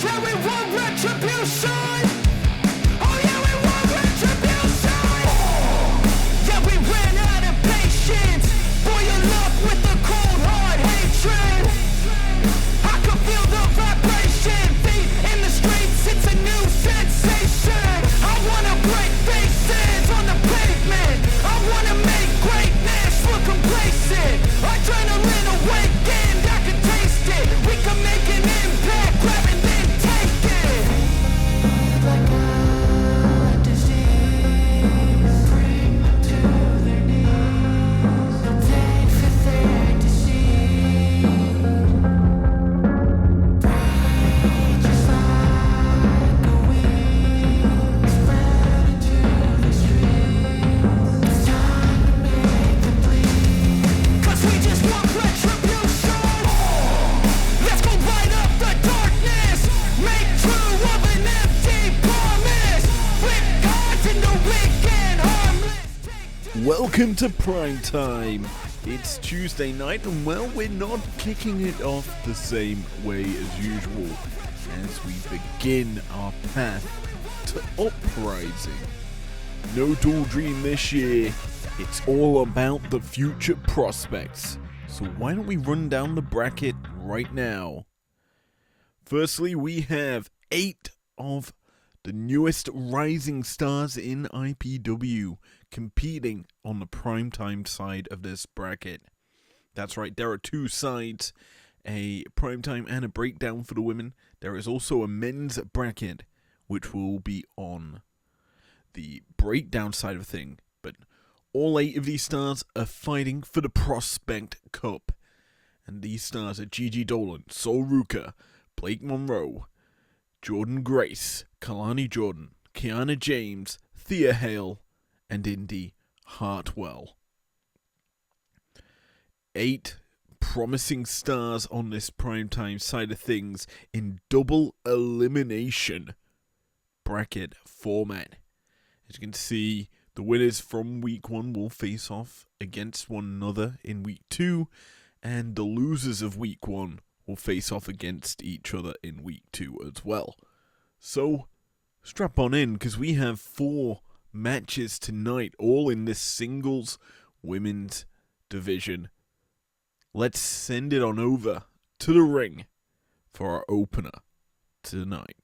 Yeah, we want retribution. Oh yeah, we want retribution. Yeah, we ran out of patience. Boil up with the cold hard hatred. I can feel the vibration. Feet in the streets, it's a new sensation. I wanna break faces on the pavement. I wanna make greatness look complacent. Adrenaline awakened, I can taste it. We can make an impact, grab and then take it. Like a disease, bring them to their knees. Pain for their disease. Breathe just like a weed, spread into the streets. It's time to make them bleed. 'Cause we just want retribution. Let's go light up the darkness. Make true of an empty promise. Flip cards in the weekend, harmless. Welcome to Primetime. It's Tuesday night, and well, we're not kicking it off the same way as usual as we begin our path to uprising. No dual dream this year. It's all about the future prospects. So why don't we run down the bracket right now? Firstly, we have 8 of the newest rising stars in IPW competing on the Primetime side of this bracket. That's right, there are 2 sides, a Primetime and a breakdown for the women. There is also a men's bracket, which will be on the breakdown side of thing. But all 8 of these stars are fighting for the Prospect Cup. And these stars are Gigi Dolan, Sol Ruka, Blake Monroe, Jordan Grace, Kalani Jordan, Kiana James, Thea Hale, and Indy Hartwell. 8 promising stars on this Primetime side of things in double elimination bracket format. As you can see, the winners from week 1 will face off against one another in week 2, and the losers of week 1 will face off against each other in week 2 as well. So, strap on in, because we have 4 matches tonight, all in this singles women's division. Let's send it on over to the ring for our opener tonight.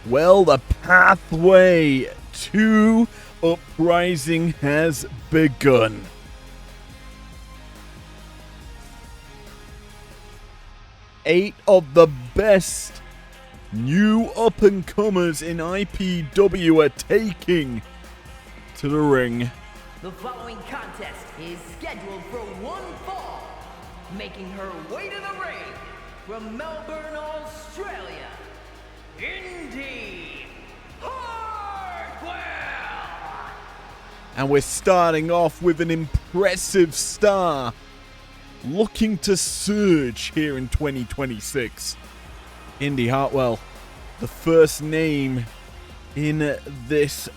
Well, the pathway to uprising has begun. Eight of the best new up-and-comers in IPW are taking to the ring. The following contest is scheduled for one fall, making her way to the ring from Melbourne, Australia, Indy Hartwell. And we're starting off with an impressive star looking to surge here in 2026. Indy Hartwell, the first name in this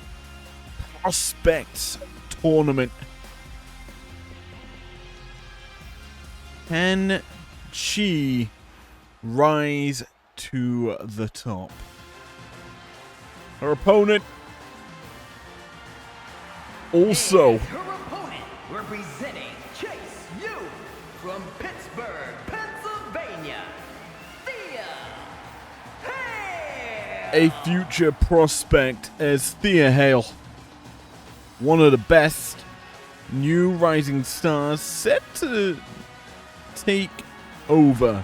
Prospects tournament. Can she rise to the top? Her opponent also Her opponent, representing Chase U from Pittsburgh, Pennsylvania, Thea Hale. a future prospect as Thea Hale, one of the best new rising stars, set to take over.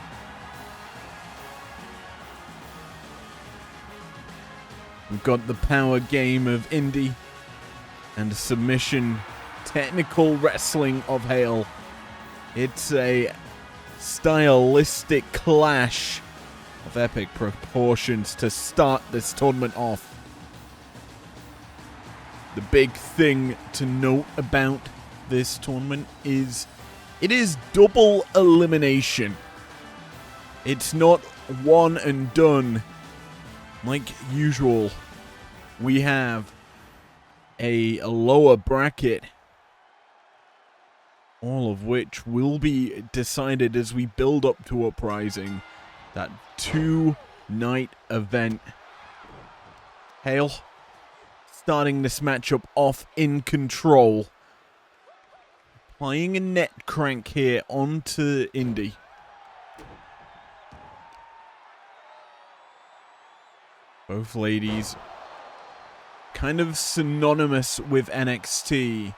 We've got the power game of Indy and the submission technical wrestling of Hale. It's a stylistic clash of epic proportions to start this tournament off. The big thing to note about this tournament is it is double elimination. It's not one and done. Like usual, we have a lower bracket, all of which will be decided as we build up to Uprising, that 2-night event. Hale starting this matchup off in control. Applying a net crank here onto Indy. Both ladies kind of synonymous with NXT.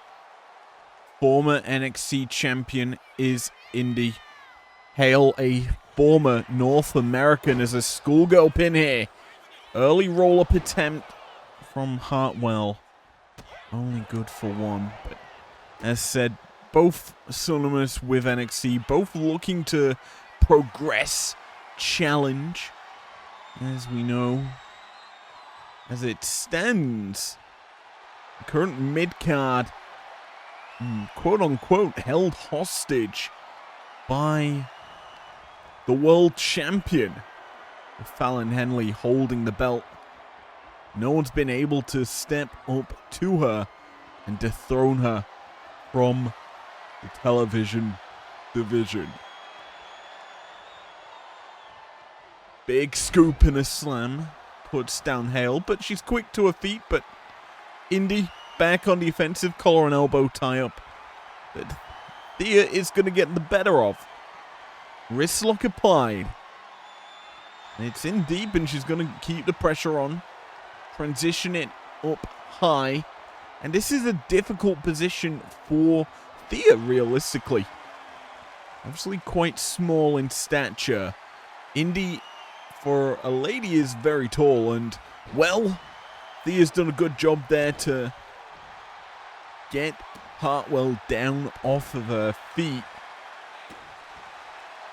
Former NXT champion is Indy. Hale, a former North American, as a schoolgirl pin here. Early roll-up attempt from Hartwell. Only good for one. But as said, both synonymous with NXT. Both looking to progress, challenge. As we know, as it stands, current mid-card, quote-unquote, held hostage by the world champion, Fallon Henley, holding the belt. No one's been able to step up to her and dethrone her from the television division. Big scoop and a slam puts down Hale, but she's quick to her feet. But Indy back on the offensive, collar and elbow tie up that Thea is going to get the better of. Wrist lock applied. It's in deep and she's going to keep the pressure on. Transition it up high. And this is a difficult position for Thea, realistically. Obviously quite small in stature. Indy, for a lady, is very tall, and, well, Thea's done a good job there to get Hartwell down off of her feet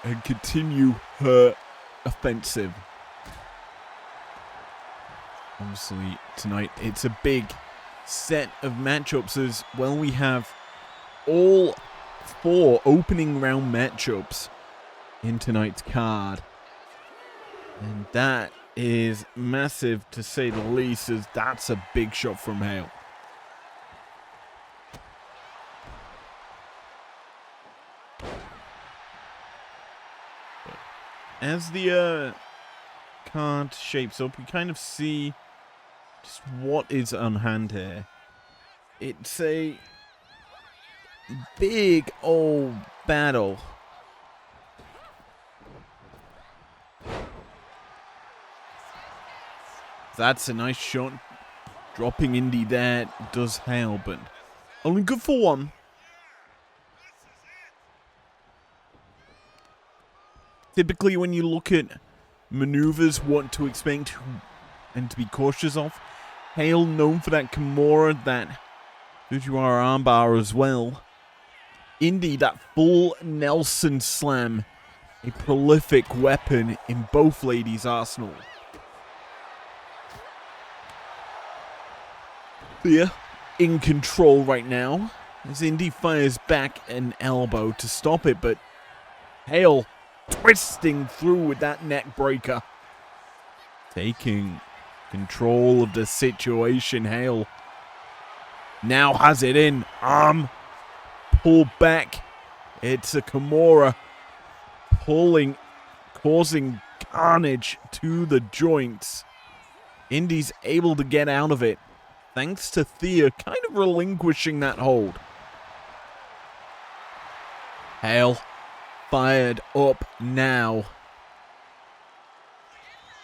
and continue her offensive. Obviously, tonight it's a big set of matchups as, well, we have all 4 opening round matchups in tonight's card. And that is massive, to say the least, as that's a big shot from Hale. But as the card shapes up, we kind of see just what is on hand here. It's a big old battle. That's a nice shot. Dropping Indy there does Hale, but only good for one. Typically, when you look at maneuvers, what to expect and to be cautious of, Hale known for that Kimura, that Fujiwara armbar as well. Indy, that full Nelson slam, a prolific weapon in both ladies' arsenal. Thea in control right now as Indy fires back an elbow to stop it, but Hale twisting through with that neck breaker. Taking control of the situation. Hale now has it in. Arm pulled back. It's a Kimura pulling, causing carnage to the joints. Indy's able to get out of it, thanks to Thea kind of relinquishing that hold. Hale fired up now.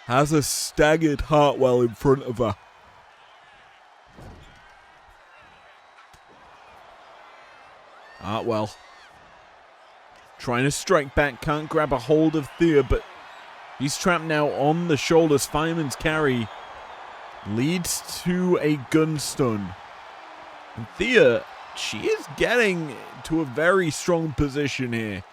Has a staggered Hartwell in front of her. Hartwell trying to strike back, can't grab a hold of Thea, but he's trapped now on the shoulders. Fireman's carry leads to a gun stun. And Thea, she is getting to a very strong position here.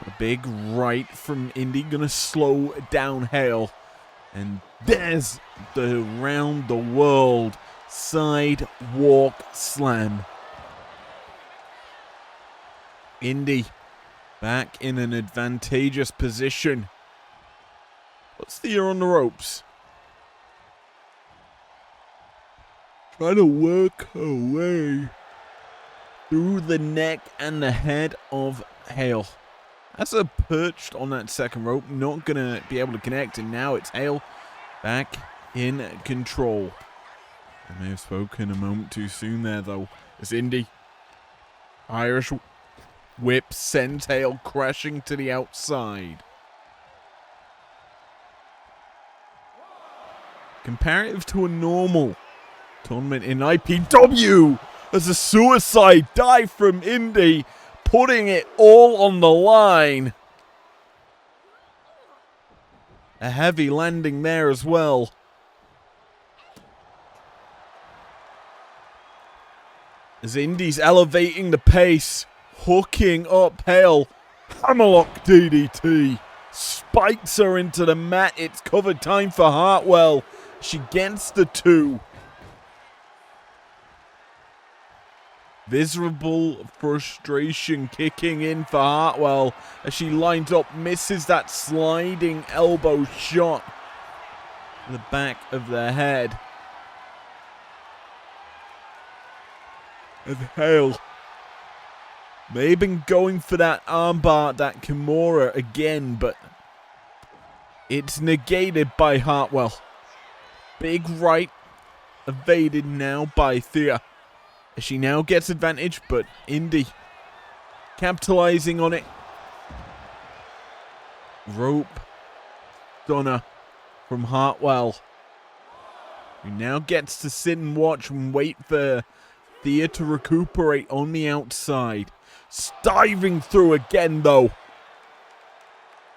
A big right from Indy, gonna slow down Hale. And there's the round the world sidewalk slam. Indy back in an advantageous position. What's Thea on the ropes? Trying to work her way through the neck and the head of Hale. As her perched on that second rope, not going to be able to connect, and now it's Hale back in control. I may have spoken a moment too soon there, though. It's Indy. Irish whip sends Hale crashing to the outside. Comparative to a normal tournament in IPW, as a suicide dive from Indy, putting it all on the line. A heavy landing there as well. As Indy's elevating the pace, hooking up Hale. Hammerlock DDT. Spikes her into the mat. It's covered time for Hartwell. She gets the 2. Visible frustration kicking in for Hartwell as she lines up, misses that sliding elbow shot to the back of the head. And Hale may have been going for that armbar, that Kimura again, but it's negated by Hartwell. Big right evaded now by Thea. She now gets advantage, but Indy capitalizing on it. Rope stunner from Hartwell, who now gets to sit and watch and wait for Thea to recuperate on the outside. Diving through again, though.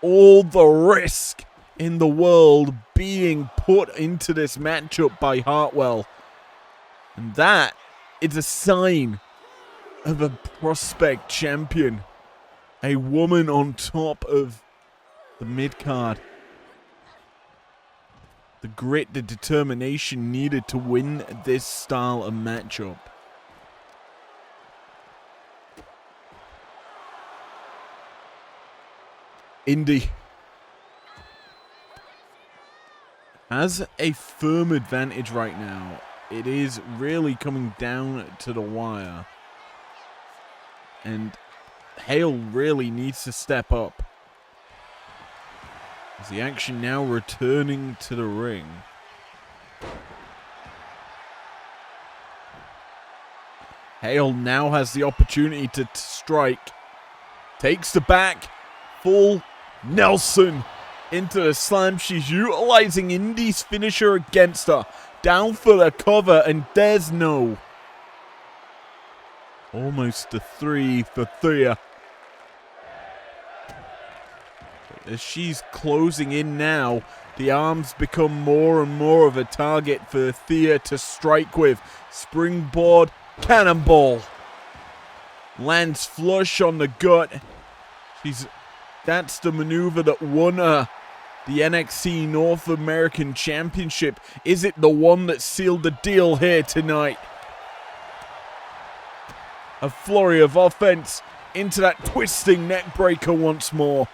All the risk in the world being put into this matchup by Hartwell. And that is a sign of a prospect champion. A woman on top of the mid-card. The grit, the determination needed to win this style of matchup. Indy has a firm advantage right now. It is really coming down to the wire. And Hale really needs to step up. As the action now returning to the ring. Hale now has the opportunity to strike. Takes the back. Full Nelson into the slam. She's utilizing Indy's finisher against her. Down for the cover, and there's no. Almost a 3 for Thea. As she's closing in now, the arms become more and more of a target for Thea to strike with. Springboard cannonball. Lands flush on the gut. That's the maneuver that won her the NXT North American Championship. Is it the one that sealed the deal here tonight? A flurry of offense into that twisting neck breaker once more.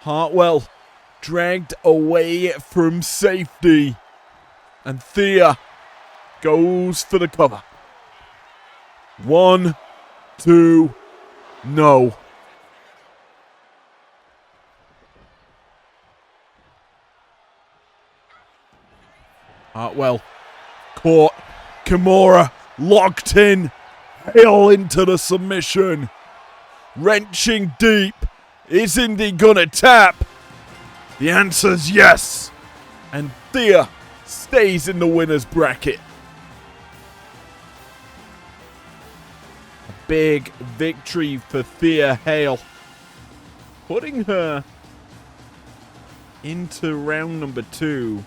Hartwell dragged away from safety. And Thea goes for the cover. 1, 2, no. Hartwell caught. Kimura locked in. Hale into the submission. Wrenching deep. Is Indy gonna tap? The answer's yes. And Thea stays in the winner's bracket. A big victory for Thea Hale. Putting her into round number 2.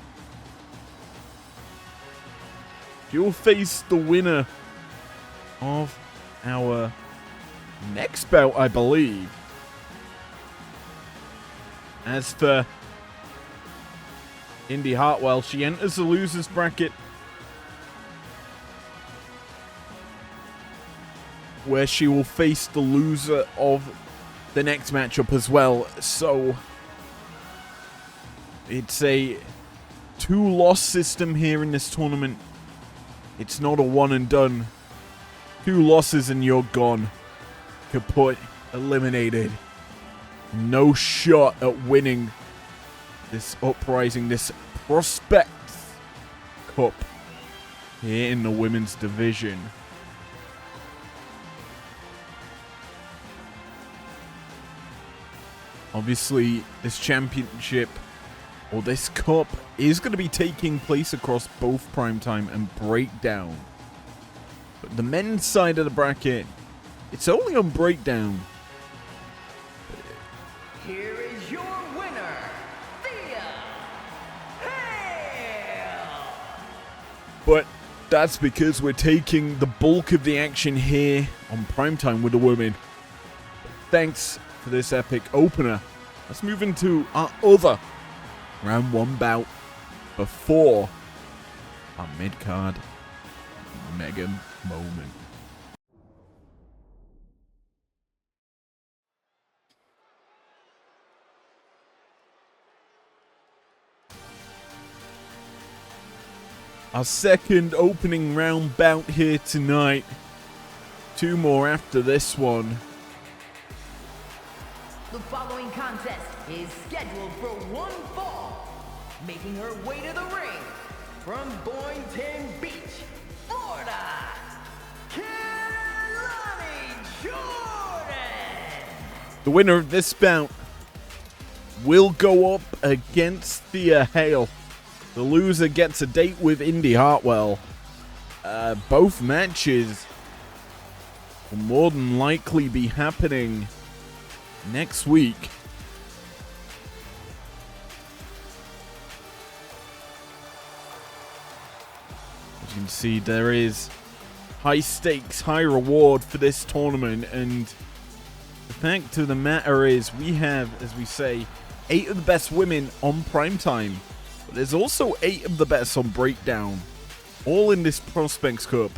You'll face the winner of our next bout, I believe. As for Indy Hartwell, she enters the loser's bracket. where she will face the loser of the next matchup as well. So it's a 2-loss system here in this tournament. It's not a one and done. 2 losses and you're gone. Kaput, eliminated. No shot at winning this uprising, this Prospects Cup here in the women's division. Obviously, this championship, or this cup, is going to be taking place across both Primetime and Breakdown. But the men's side of the bracket, it's only on Breakdown. Here is your winner, Thea Hale! But that's because we're taking the bulk of the action here on Primetime with the women. Thanks for this epic opener. Let's move into our other round 1 bout before our mid-card mega moment. Our second opening round bout here tonight. 2 more after this one. The following contest is scheduled for 1 fall. Making her way to the ring from Boynton Beach, Florida, Kelani Jordan. The winner of this bout will go up against Thea Hale. The loser gets a date with Indy Hartwell. Both matches will more than likely be happening next week. As you can see, there is high stakes, high reward for this tournament, and the fact of the matter is we have, as we say, 8 of the best women on Primetime. But there's also 8 of the best on Breakdown, all in this Prospects Cup.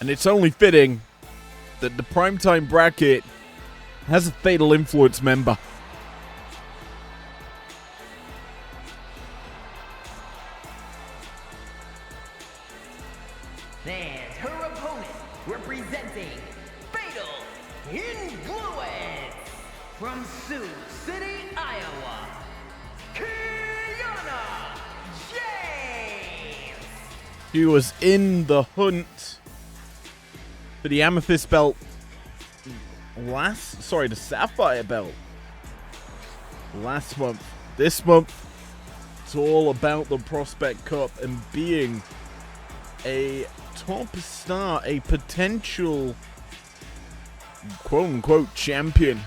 And it's only fitting that the Primetime bracket has a Fatal Influence member. And her opponent, representing Fatal Influence from Sioux City, Iowa, Kiana James. She was in the hunt for the Amethyst belt the Sapphire belt last month. This month, it's all about the Prospect Cup and being a top star, a potential quote-unquote champion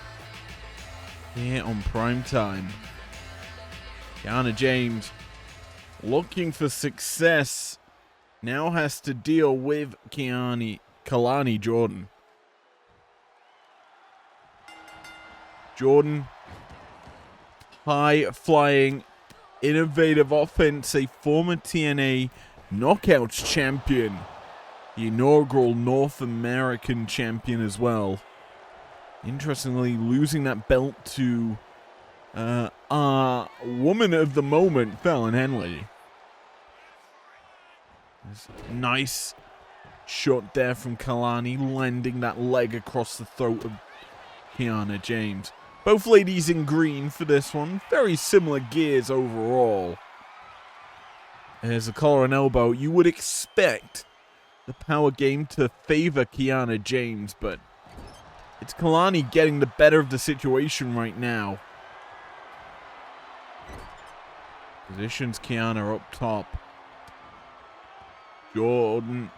here on Primetime. Kiana James, looking for success, now has to deal with Kelani Jordan. Jordan, high-flying, innovative offense, a former TNA Knockouts champion, the inaugural North American champion as well. Interestingly, losing that belt to our woman of the moment, Fallon Henley. Nice shot there from Kelani, landing that leg across the throat of Kiana James. Both ladies in green for this one. Very similar gears overall. There's a collar and elbow. You would expect the power game to favor Kiana James, but it's Kelani getting the better of the situation right now. Positions Kiana up top. Jordan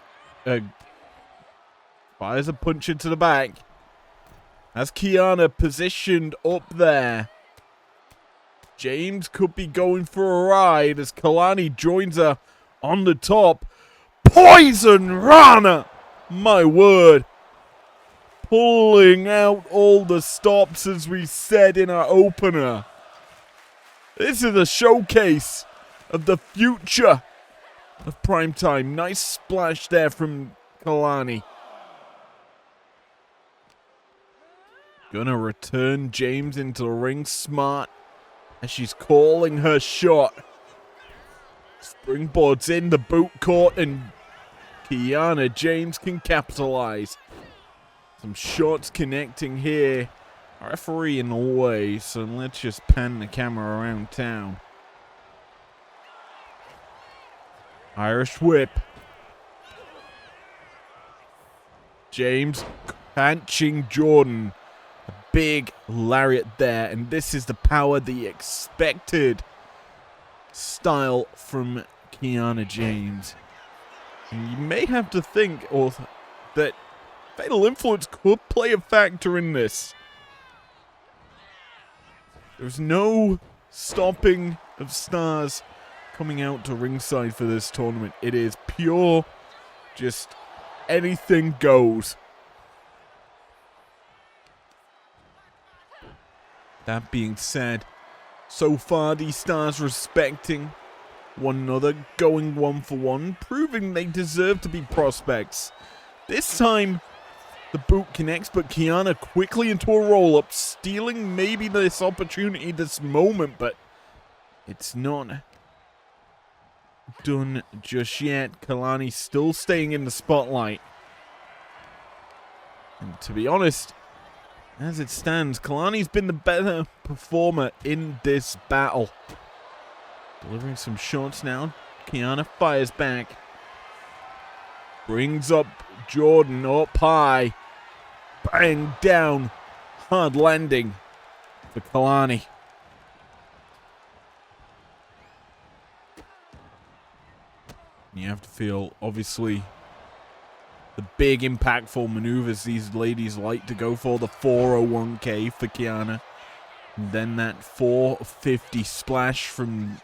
fires a punch into the back. As Kiana positioned up there. James could be going for a ride as Kelani joins her on the top. Poison Rana! My word. Pulling out all the stops as we said in our opener. This is a showcase of the future of Primetime. Nice splash there from Kalani. Gonna return James into the ring smart as she's calling her shot. Springboards in the boot court and Kiana James can capitalize. Some shots connecting here. Referee in the way, so let's just pan the camera around town. Irish whip. James catching Jordan. A big lariat there, and this is the power, the expected style from Kiana James. And you may have to think that Fatal Influence could play a factor in this. There's no stopping of stars coming out to ringside for this tournament. It is pure, just anything goes. That being said, so far these stars respecting one another, going 1-for-1, proving they deserve to be prospects. This time, the boot connects, but Kiana quickly into a roll-up, stealing maybe this opportunity, this moment, but it's not done just yet. Kalani still staying in the spotlight. And to be honest, as it stands, Kalani's been the better performer in this battle. Delivering some shots now. Kiana fires back. Brings up Jordan up high. Bang down. Hard landing for Kalani. You have to feel, obviously, the big impactful maneuvers these ladies like to go for. The 401k for Kiana. And then that 450 splash from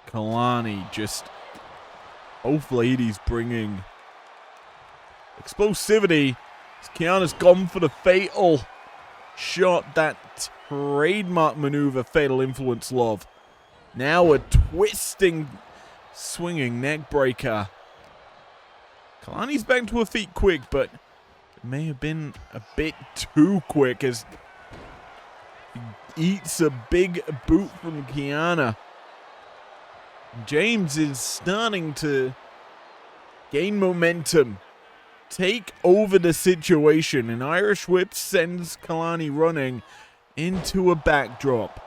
Kalani. Just both ladies bringing explosivity. Kiana's gone for the fatal shot. That trademark maneuver Fatal Influence love. Now a twisting, swinging neck breaker. Kalani's back to her feet quick, but it may have been a bit too quick as he eats a big boot from Kiana. James is starting to gain momentum, take over the situation. An Irish whip sends Kalani running into a backdrop.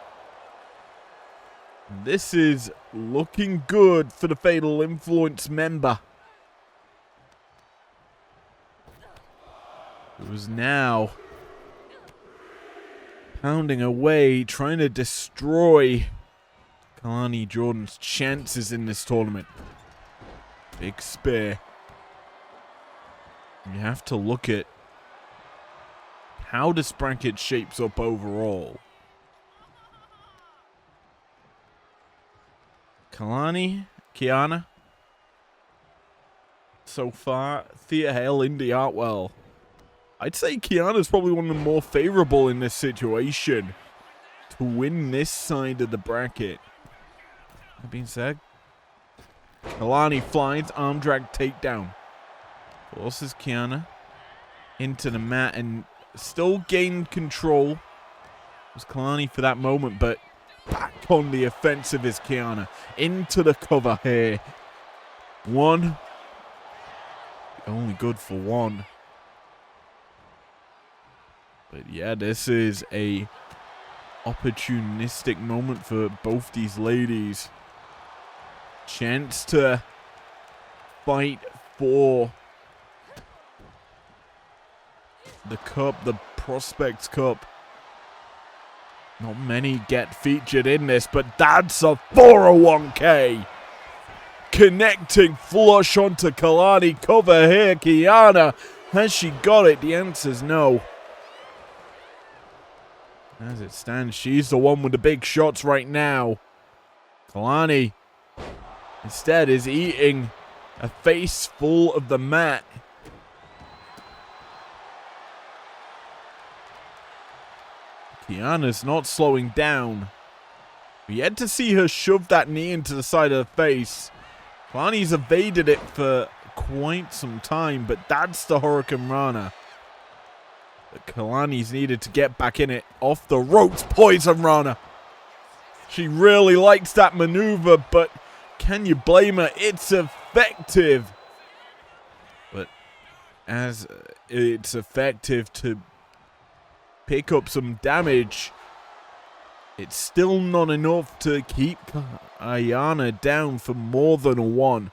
This is looking good for the Fatal Influence member. Who's now pounding away, trying to destroy Kalani Jordan's chances in this tournament. Big spear. You have to look at how this bracket shapes up overall. Kiana. So far, Thea Hale, Indy Hartwell. I'd say Kiana's probably one of the more favorable in this situation to win this side of the bracket. That being said, Kalani flies, arm drag takedown. Forces Kiana into the mat and still gained control. It was Kalani for that moment, but back on the offensive is Kiana. Into the cover here. One. Only good for one. But yeah, this is a opportunistic moment for both these ladies. Chance to fight for the cup, the Prospects Cup. Not many get featured in this, but that's a 401k. Connecting flush onto Kalani. Cover here, Kiana. Has she got it? The answer's no. As it stands, she's the one with the big shots right now. Kalani instead is eating a face full of the mat. Kiana's not slowing down. We had to see her shove that knee into the side of the face. Kalani's evaded it for quite some time, but that's the Hurricane Rana. But Kalani's needed to get back in it. Off the ropes, Poison Rana. She really likes that maneuver, but can you blame her? It's effective. But as it's effective to pick up some damage, it's still not enough to keep Ayana down for more than a one.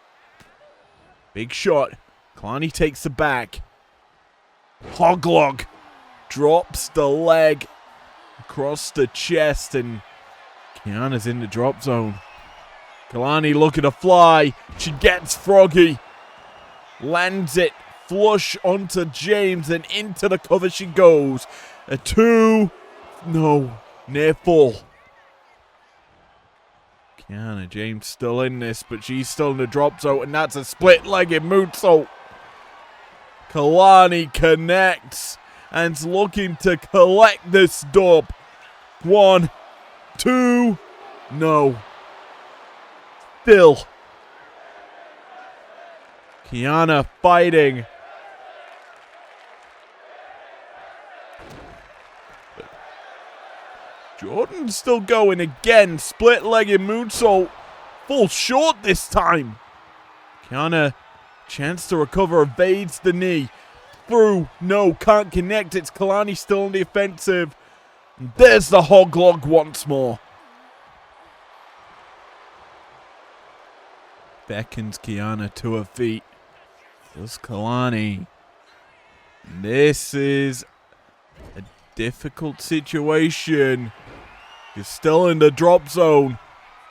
Big shot. Kalani takes the back. Hoglog drops the leg across the chest, and Kiana's in the drop zone. Kalani looking to fly. She gets froggy. Lands it flush onto James, and into the cover she goes. A two. No. Near fall. Kiana James still in this, but she's still in the drop zone, and that's a split-legged moonsault. Kalani connects and's looking to collect this dub. 1, 2, no. Still. Kiana fighting. Jordan's still going again. Split-legged moonsault. Full short this time. Kiana, chance to recover, evades the knee. Through. No, can't connect. It's Kalani still on the offensive. And there's the hoglog once more. Beckons Kiana to her feet. Does Kalani. This is a difficult situation. He's still in the drop zone.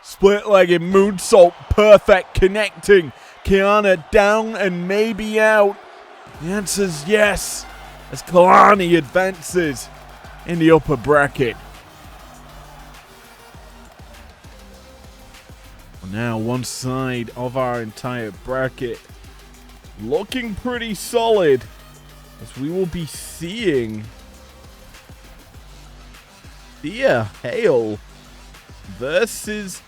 Split-legged moonsault. Perfect connecting. Kiana down and maybe out. The answer's yes, as Kalani advances in the upper bracket. Now one side of our entire bracket looking pretty solid, as we will be seeing Thea Hale versus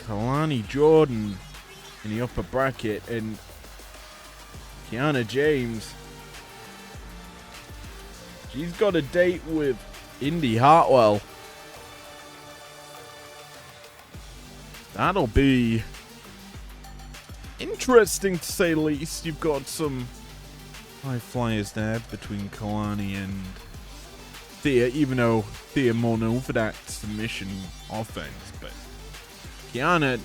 Kalani Jordan in the upper bracket, and Kiana James, she's got a date with Indy Hartwell. That'll be interesting to say the least. You've got some high flyers there between Kalani and Thea, even though Thea more known for that submission offense. But Kiana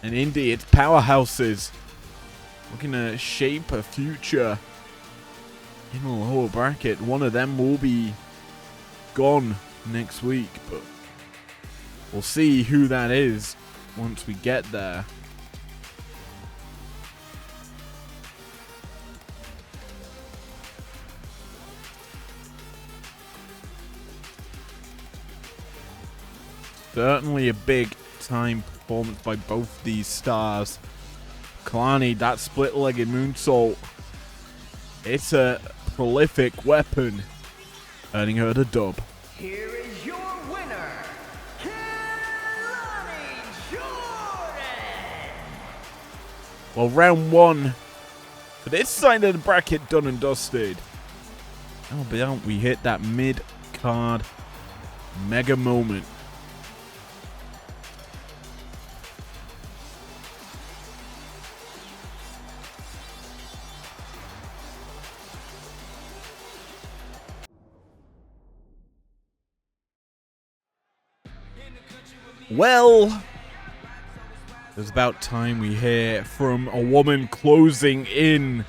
and Indy, it's powerhouses looking to shape a future in the lower bracket. One of them will be gone next week, but we'll see who that is once we get there. Certainly a big time performance by both these stars. Kalani, that split-legged moonsault, it's a prolific weapon, earning her the dub. Here is your winner, Kalani Jordan! Well, round one for this side of the bracket done and dusted. How about we hit that mid-card mega moment? Well, it's about time we hear from a woman closing in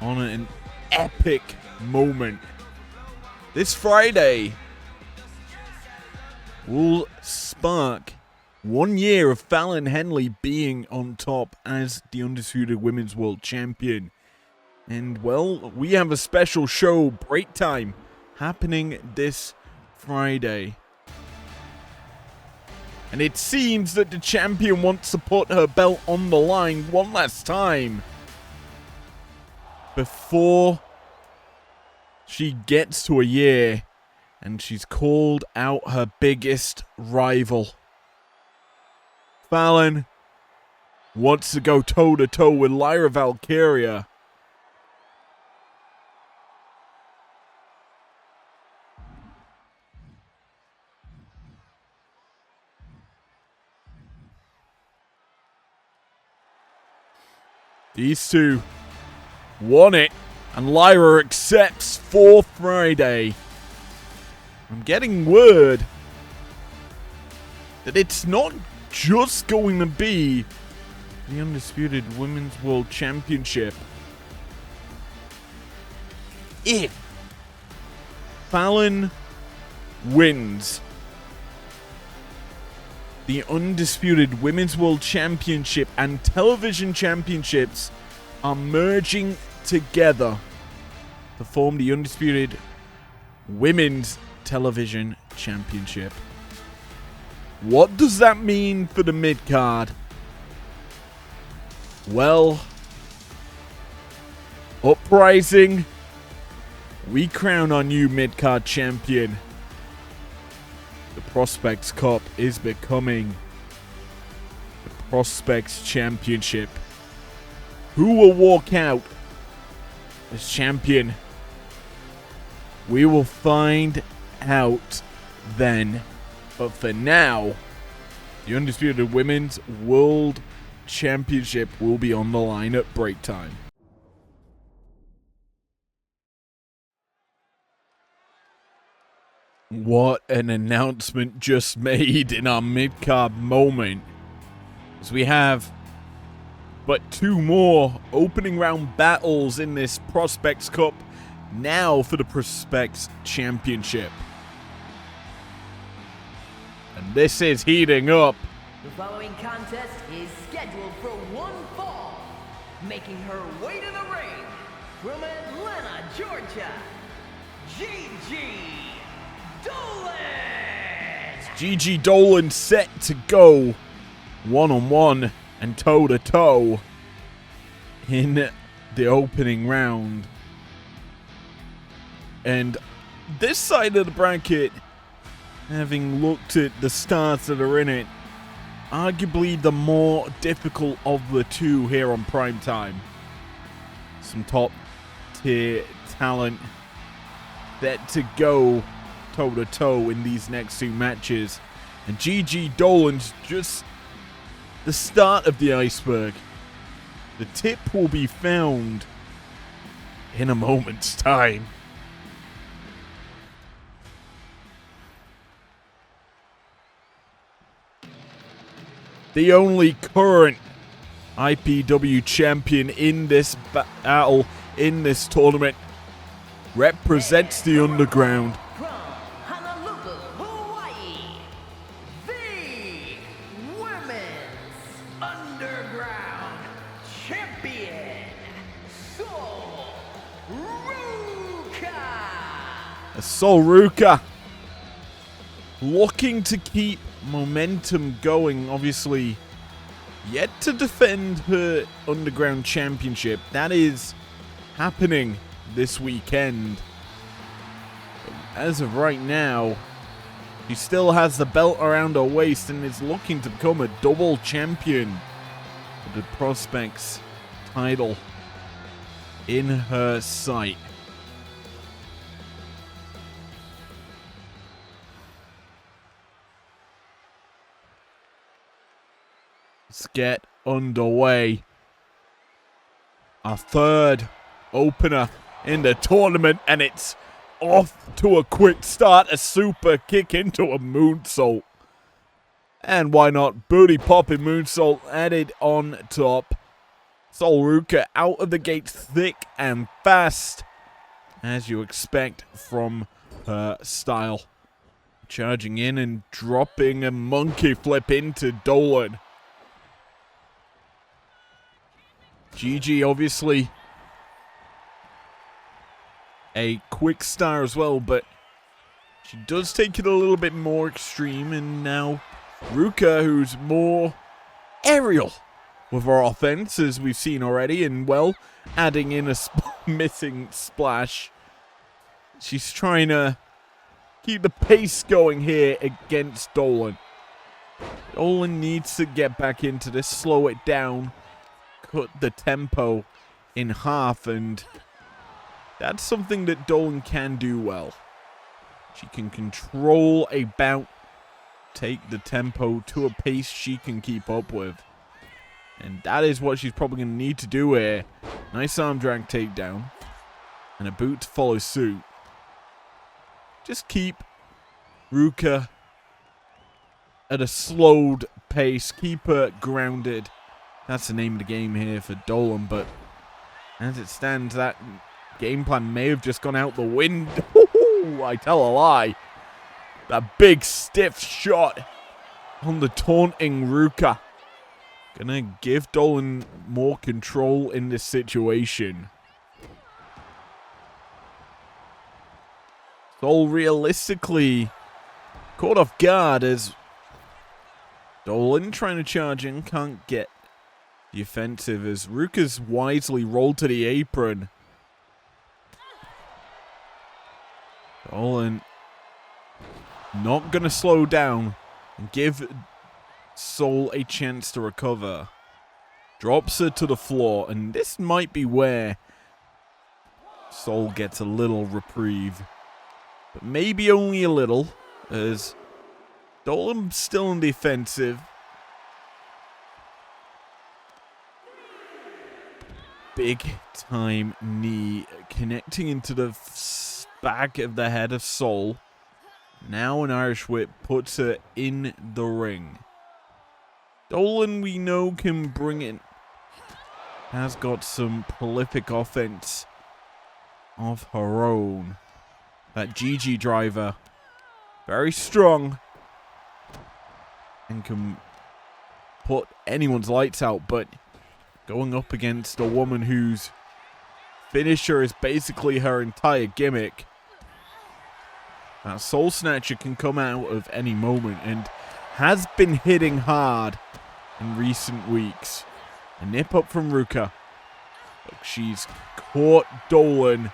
on an epic moment. This Friday will spark 1 year of Fallon Henley being on top as the undisputed women's world champion. And, well, we have a special show, Break Time, happening this Friday. And it seems that the champion wants to put her belt on the line one last time before she gets to a year, and she's called out her biggest rival. Fallon, wants to go toe-to-toe with Lyra Valkyria. These two want it, and Lyra accepts for Friday. I'm getting word that it's not just going to be the Undisputed Women's World Championship. If Fallon wins the Undisputed Women's World Championship and Television Championships are merging together to form the Undisputed Women's Television Championship. What does that mean for the mid-card? Well, Uprising, we crown our new mid-card champion. The Prospects Cup is becoming the Prospects Championship. Who will walk out as champion? We will find out then. But for now, the Undisputed Women's World Championship will be on the line at break time. What an announcement just made in our mid-card moment. As we have but two more opening round battles in this Prospects Cup now for the Prospects Championship. And this is heating up. The following contest is scheduled for one fall. Making her way to the ring from Atlanta, Georgia, Gigi Dolan! Gigi Dolan set to go one-on-one and toe-to-toe in the opening round. And this side of the bracket, having looked at the stars that are in it, arguably the more difficult of the two here on Primetime. Some top-tier talent set to go toe-to-toe in these next two matches. And Gigi Dolan's just the start of the iceberg. The tip will be found in a moment's time. The only current IPW champion in this battle, in this tournament, represents the Underground. From Honolulu, Hawaii, the Women's Underground Champion, Sol Ruka! Sol Ruka looking to keep momentum going, obviously yet to defend her Underground Championship. That is happening this weekend. As of right now, she still has the belt around her waist and is looking to become a double champion with the Prospects title in her sight. Let's get underway. Our third opener in the tournament, and it's off to a quick start. A super kick into a moonsault. And why not? Booty popping moonsault added on top. Sol Ruka out of the gates thick and fast, as you expect from her style. Charging in and dropping a monkey flip into Dolan. Gigi, obviously, a quick star as well, but she does take it a little bit more extreme. And now Ruka, who's more aerial with her offense, as we've seen already, and, well, adding in a missing splash. She's trying to keep the pace going here against Dolan. Dolan needs to get back into this, slow it down, cut the tempo in half, and that's something that Dolan can do well. She can control a bout, take the tempo to a pace she can keep up with. And that is what she's probably going to need to do here. Nice arm drag takedown. And a boot to follow suit. Just keep Ruka at a slowed pace. Keep her grounded. That's the name of the game here for Dolan. But as it stands, that game plan may have just gone out the window. I tell a lie. That big stiff shot on the taunting Ruka. Gonna give Dolan more control in this situation. Sol realistically caught off guard as Dolan trying to charge in, can't get the offensive as Ruka's wisely rolled to the apron. Dolan not gonna slow down and give Sol a chance to recover. Drops her to the floor, and this might be where Sol gets a little reprieve. But maybe only a little, as Dolan's still in the offensive. Big time knee connecting into the back of the head of Sol. Now an Irish whip puts her in the ring. Dolan, we know, can bring it. Has got some prolific offense of her own. That GG driver, very strong, and can put anyone's lights out, but going up against a woman whose finisher is basically her entire gimmick, that Soul Snatcher can come out of any moment and has been hitting hard in recent weeks. A nip up from Ruka. Look, she's caught Dolan.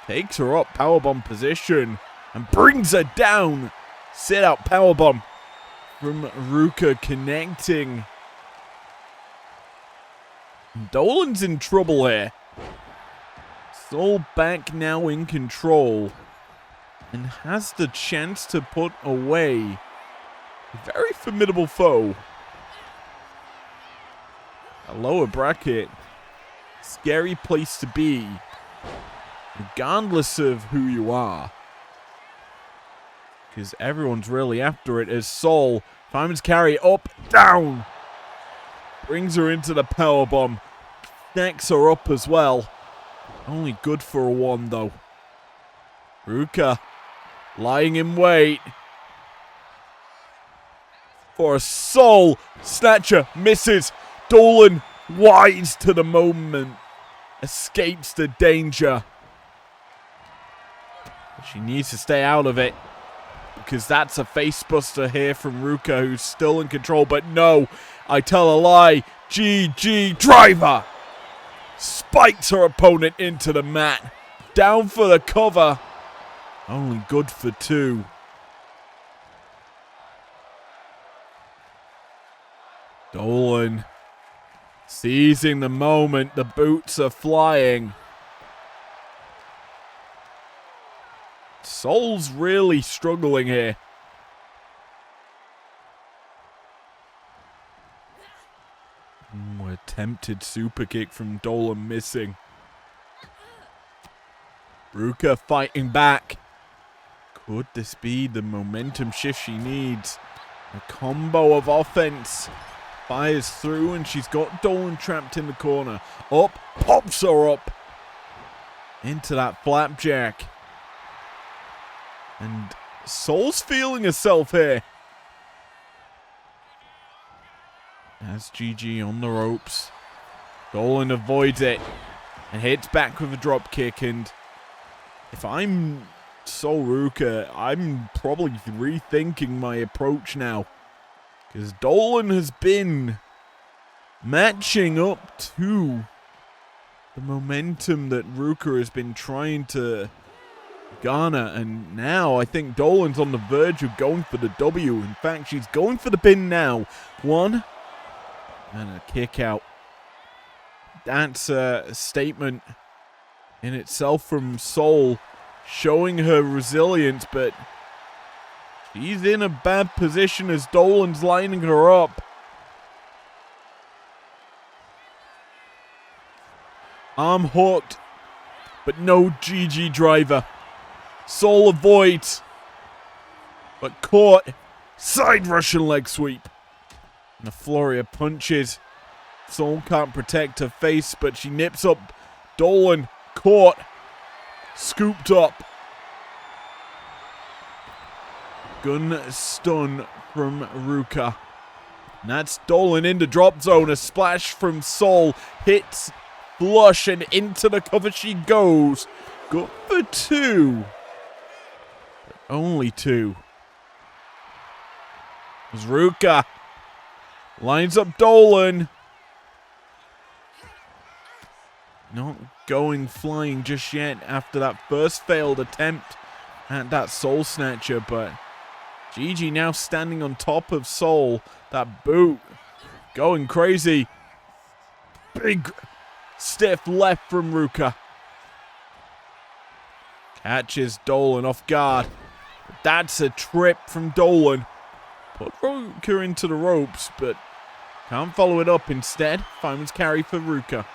Takes her up, powerbomb position, and brings her down. Sit out powerbomb from Ruka connecting. Dolan's in trouble here. Sol back now in control and has the chance to put away a very formidable foe. A lower bracket, scary place to be, regardless of who you are, because everyone's really after it. As Sol finds carry up, down, brings her into the powerbomb, stacks her up as well. Only good for a one though. Ruka lying in wait for a Sol Snatcher, misses. Dolan wise to the moment, escapes the danger. She needs to stay out of it, because that's a facebuster here from Ruka, who's still in control. But no, I tell a lie. GG driver spikes her opponent into the mat. Down for the cover. Only good for two. Dolan seizing the moment. The boots are flying. Sol's really struggling here. Attempted super kick from Dolan missing. Ruka fighting back. Could this be the momentum shift she needs? A combo of offense fires through, and she's got Dolan trapped in the corner. Up, pops her up into that flapjack. And Sol's feeling herself here. As GG on the ropes. Dolan avoids it and hits back with a drop kick. And if I'm Sol Ruka, I'm probably rethinking my approach now, because Dolan has been matching up to the momentum that Ruka has been trying to Garner, and now I think Dolan's on the verge of going for the W. In fact, she's going for the pin now. 1 and a kick out. That's a statement in itself from Sol, showing her resilience, but she's in a bad position as Dolan's lining her up. Arm hooked, but no GG driver. Sol avoids, but caught. Side Russian leg sweep. And a flurry of punches. Sol can't protect her face, but she nips up Dolan. Caught. Scooped up. Gun stun from Ruka. And that's Dolan in the drop zone. A splash from Sol. Hits flush and into the cover she goes. Good for 2. But only 2. As Ruka lines up Dolan. Not going flying just yet after that first failed attempt at that Soul Snatcher, but Gigi now standing on top of Sol. That boot going crazy. Big stiff left from Ruka. Catches Dolan off guard. That's a trip from Dolan. Put Ruka into the ropes, but can't follow it up instead. Fireman's carry for Ruka.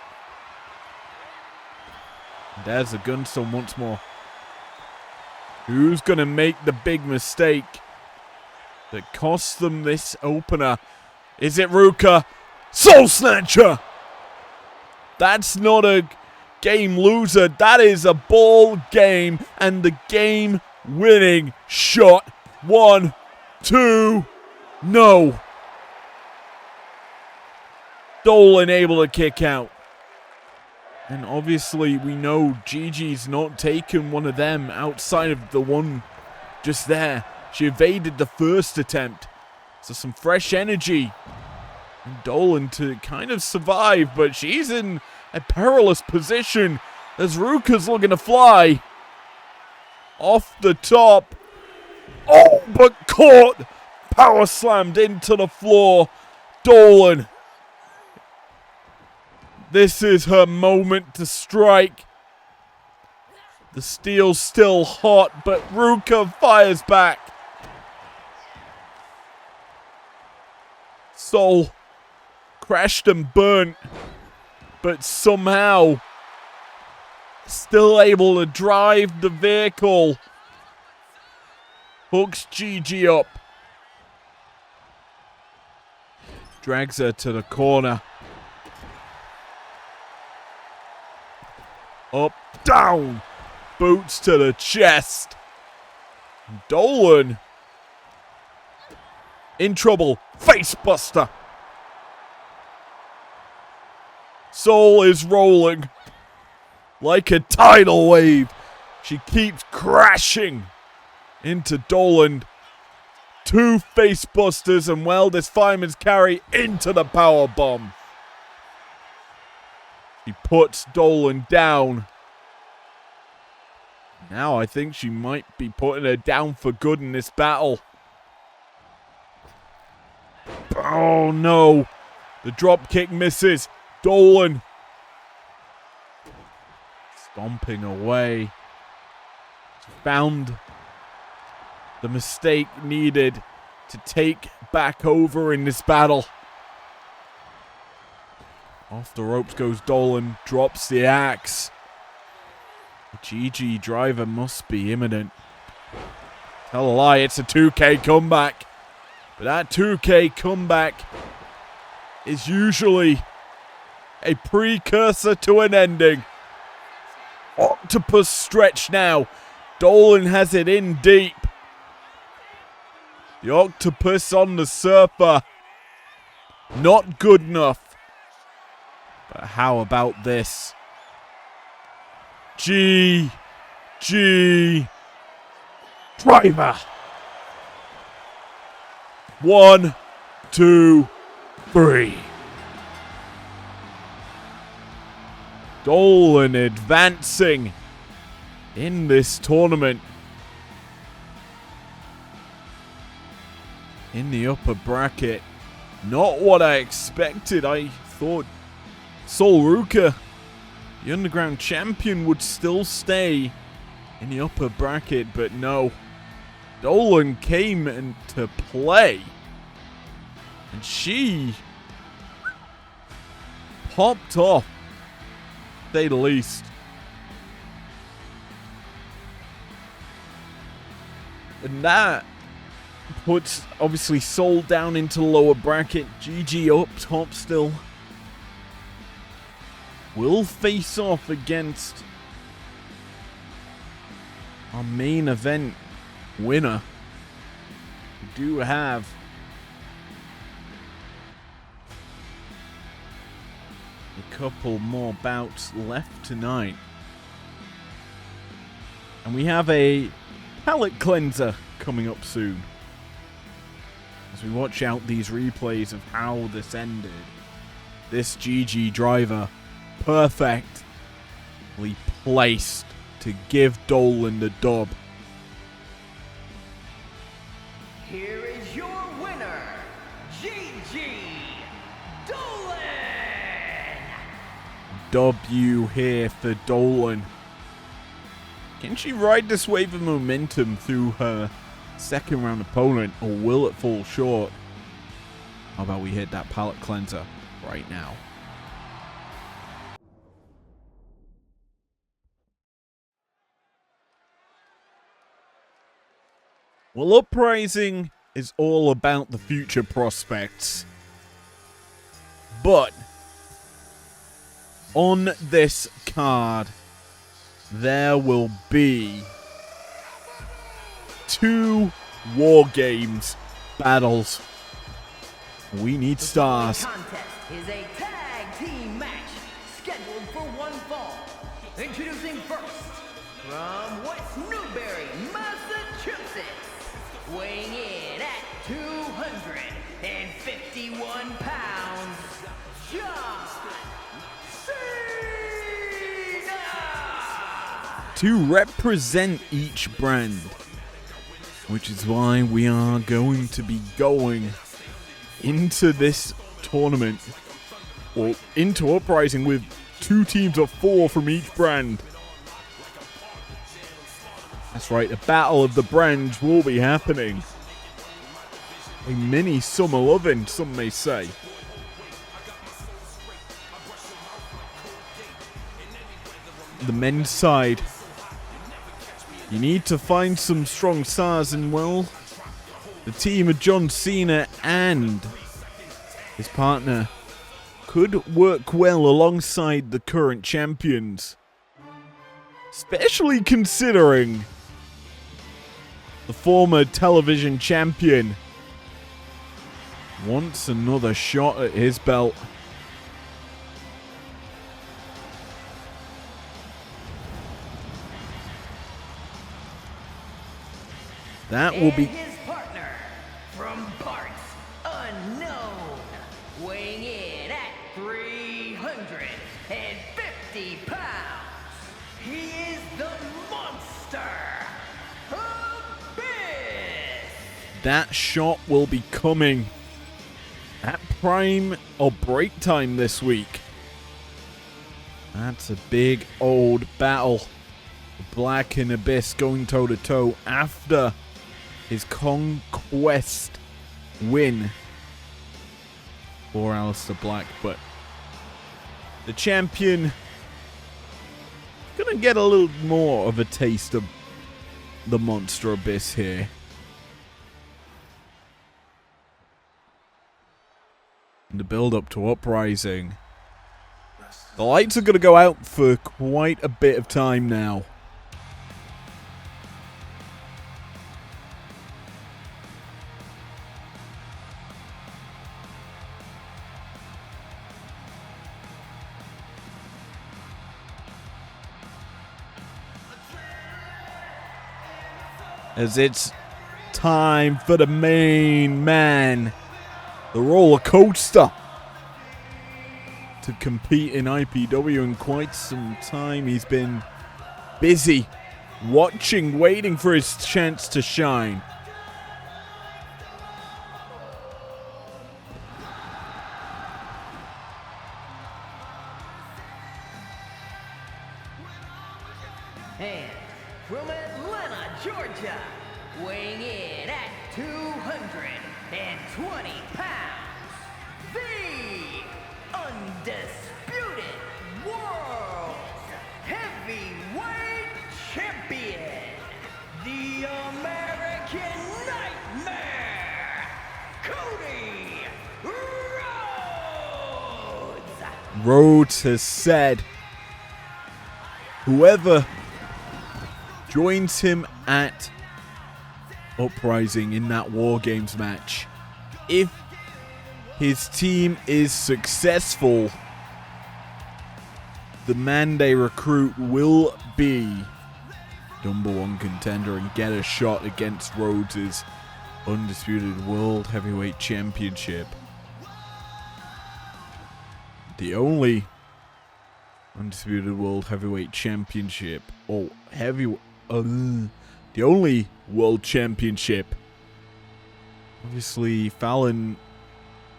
There's a gunstone once more. Who's going to make the big mistake that costs them this opener? Is it Ruka? Soul Snatcher! That's not a game loser. That is a ball game and the game winning shot. 1, 2, no. Dolan able to kick out. And obviously we know Gigi's not taken one of them outside of the one just there. She evaded the first attempt. So some fresh energy. And Dolan to kind of survive, but she's in a perilous position as Ruka's looking to fly. Off the top. Oh, but caught. Power slammed into the floor. Dolan. This is her moment to strike. The steel's still hot, but Ruka fires back. Sol crashed and burnt, but somehow still able to drive the vehicle. Hooks Gigi up. Drags her to the corner. Up, down. Boots to the chest. Dolan in trouble. Facebuster. Sol is rolling like a tidal wave. She keeps crashing into Dolan. 2 facebusters and well, this fireman's carry into the power bomb. He puts Dolan down. Now I think she might be putting her down for good in this battle. Oh no. The drop kick misses. Dolan stomping away. She found the mistake needed to take back over in this battle. Off the ropes goes Dolan, drops the axe. The GG driver must be imminent. Tell a lie, it's a 2K comeback. But that 2K comeback is usually a precursor to an ending. Octopus stretch now. Dolan has it in deep. The octopus on the surfer. Not good enough. But how about this? GG driver. 1, 2, 3. Dolan advancing in this tournament. In the upper bracket. Not what I expected. I thought Sol Ruka, the Underground champion, would still stay in the upper bracket, but no. Dolan came into play. And she popped off, to say the least. And that puts, obviously, Sol down into lower bracket. GG up top still. Will face off against our main event winner. We do have a couple more bouts left tonight. And we have a palate cleanser coming up soon. As we watch out these replays of how this ended. This GG driver perfectly placed to give Dolan the dub. Here is your winner, GG Dolan! W here for Dolan. Can she ride this wave of momentum through her second round opponent, or will it fall short? How about we hit that palate cleanser right now? Well, Uprising is all about the future prospects. But on this card, there will be 2 War Games battles. We need stars. The contest is a tag team match scheduled for one fall. Introducing first, from West Newbury, Massachusetts, weighing in at 251 pounds, John Cena! To represent each brand, which is why we are going to be going into this tournament, or into Uprising, with 2 teams of 4 from each brand. That's right, a battle of the brands will be happening. A mini Summer Lovin', some may say. The men's side, you need to find some strong stars, and well, the team of John Cena and his partner could work well alongside the current champions. Especially considering the former television champion wants another shot at his belt. That will be his partner from parts unknown, weighing in at 350 pounds. He is the monster, Abyss. that shot will be coming at prime or break time this week. That's a big old battle. Black and Abyss going toe to toe after his Conquest win for Aleister Black, but the champion gonna get a little more of a taste of the Monster Abyss here. In the build up to Uprising, the lights are gonna go out for quite a bit of time now. As it's time for the main man, the roller coaster, to compete in IPW in quite some time. He's been busy watching, waiting for his chance to shine. And from Atlanta, Georgia, weighing in at 220 pounds, the undisputed world heavyweight champion, the American Nightmare, Cody Rhodes. Rhodes has said whoever joins him at Uprising in that War Games match, if his team is successful, the man they recruit will be #1 contender and get a shot against Rhodes' undisputed World Heavyweight Championship. The only undisputed World Heavyweight Championship, or the only World Championship. Obviously, Fallon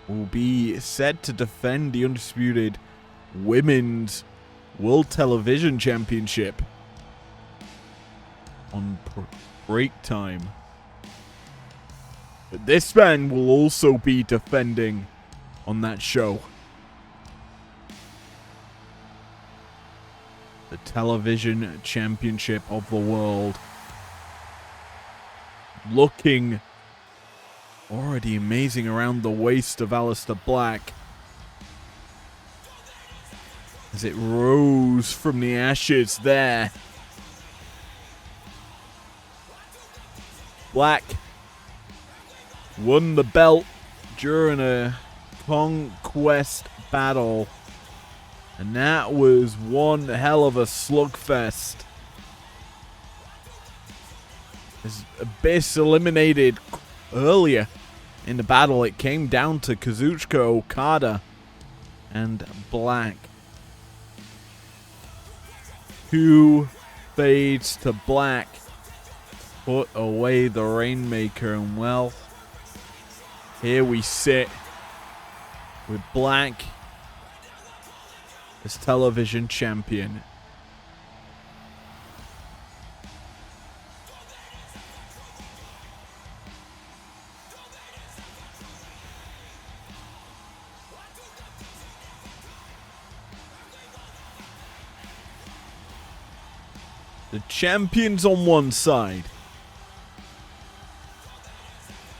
will be set to defend the undisputed Women's World Television Championship on break time. But this man will also be defending on that show the Television Championship of the World. Looking already amazing around the waist of Aleister Black as it rose from the ashes there. Black won the belt during a conquest battle, and that was one hell of a slugfest. As Abyss eliminated earlier in the battle, it came down to Kazuchika Okada and Black. 2 fades to Black. Put away the Rainmaker, and well, here we sit with Black as television champion. The champions on one side,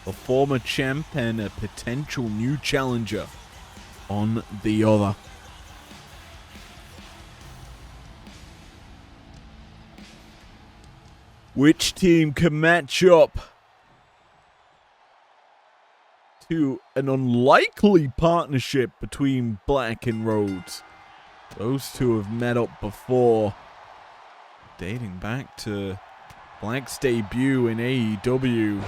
a former champ and a potential new challenger on the other. Which team can match up to an unlikely partnership between Black and Rhodes? Those two have met up before, dating back to Black's debut in AEW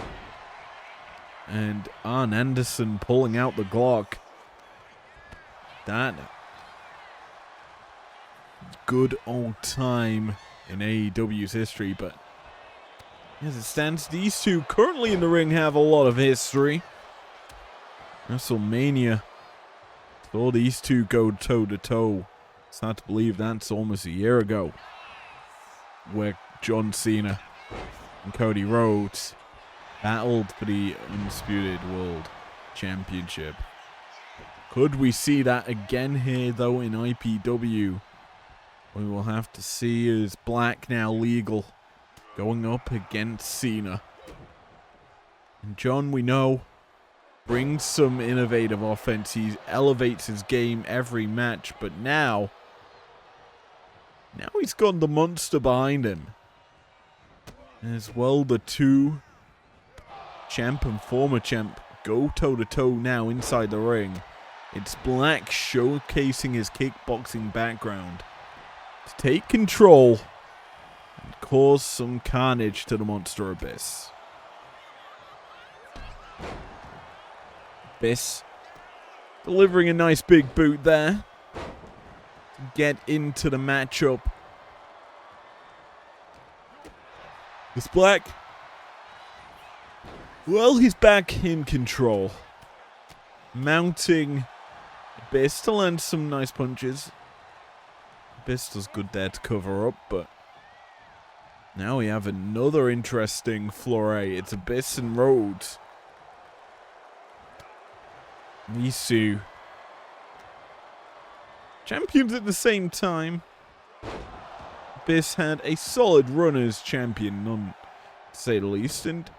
and Arn Anderson pulling out the Glock. That good old time in AEW's history, but as it stands, these two currently in the ring have a lot of history. WrestleMania saw these two go toe-to-toe. It's hard to believe that's almost a year ago, where John Cena and Cody Rhodes battled for the Undisputed World Championship. Could we see that again here, though, in IPW? We will have to see. Is Black now legal, going up against Cena? And John, we know, brings some innovative offense. He elevates his game every match, but now he's got the monster behind him. As well, the two champ and former champ go toe-to-toe now inside the ring. It's Black showcasing his kickboxing background to take control and cause some carnage to the Monster Abyss. Abyss delivering a nice big boot there to get into the matchup. This Black, well, he's back in control. Mounting Abyss to land some nice punches. Abyss does good there to cover up, but now we have another interesting flurry. It's Abyss and Rhodes. These two champions at the same time. Abyss had a solid run as champion, none to say the least, and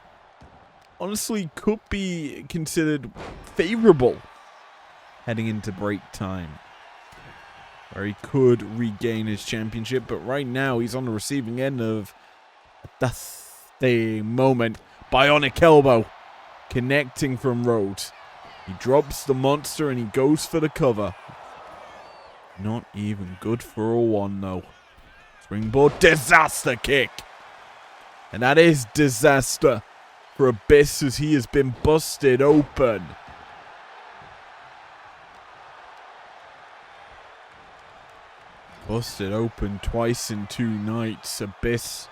honestly could be considered favorable heading into break time, where he could regain his championship. But right now he's on the receiving end of the moment. Bionic elbow connecting from Rhodes. He drops the monster and he goes for the cover. Not even good for a one though. Springboard disaster kick. And that is disaster for Abyss as he has been busted open. Busted open twice in 2 nights. Abyss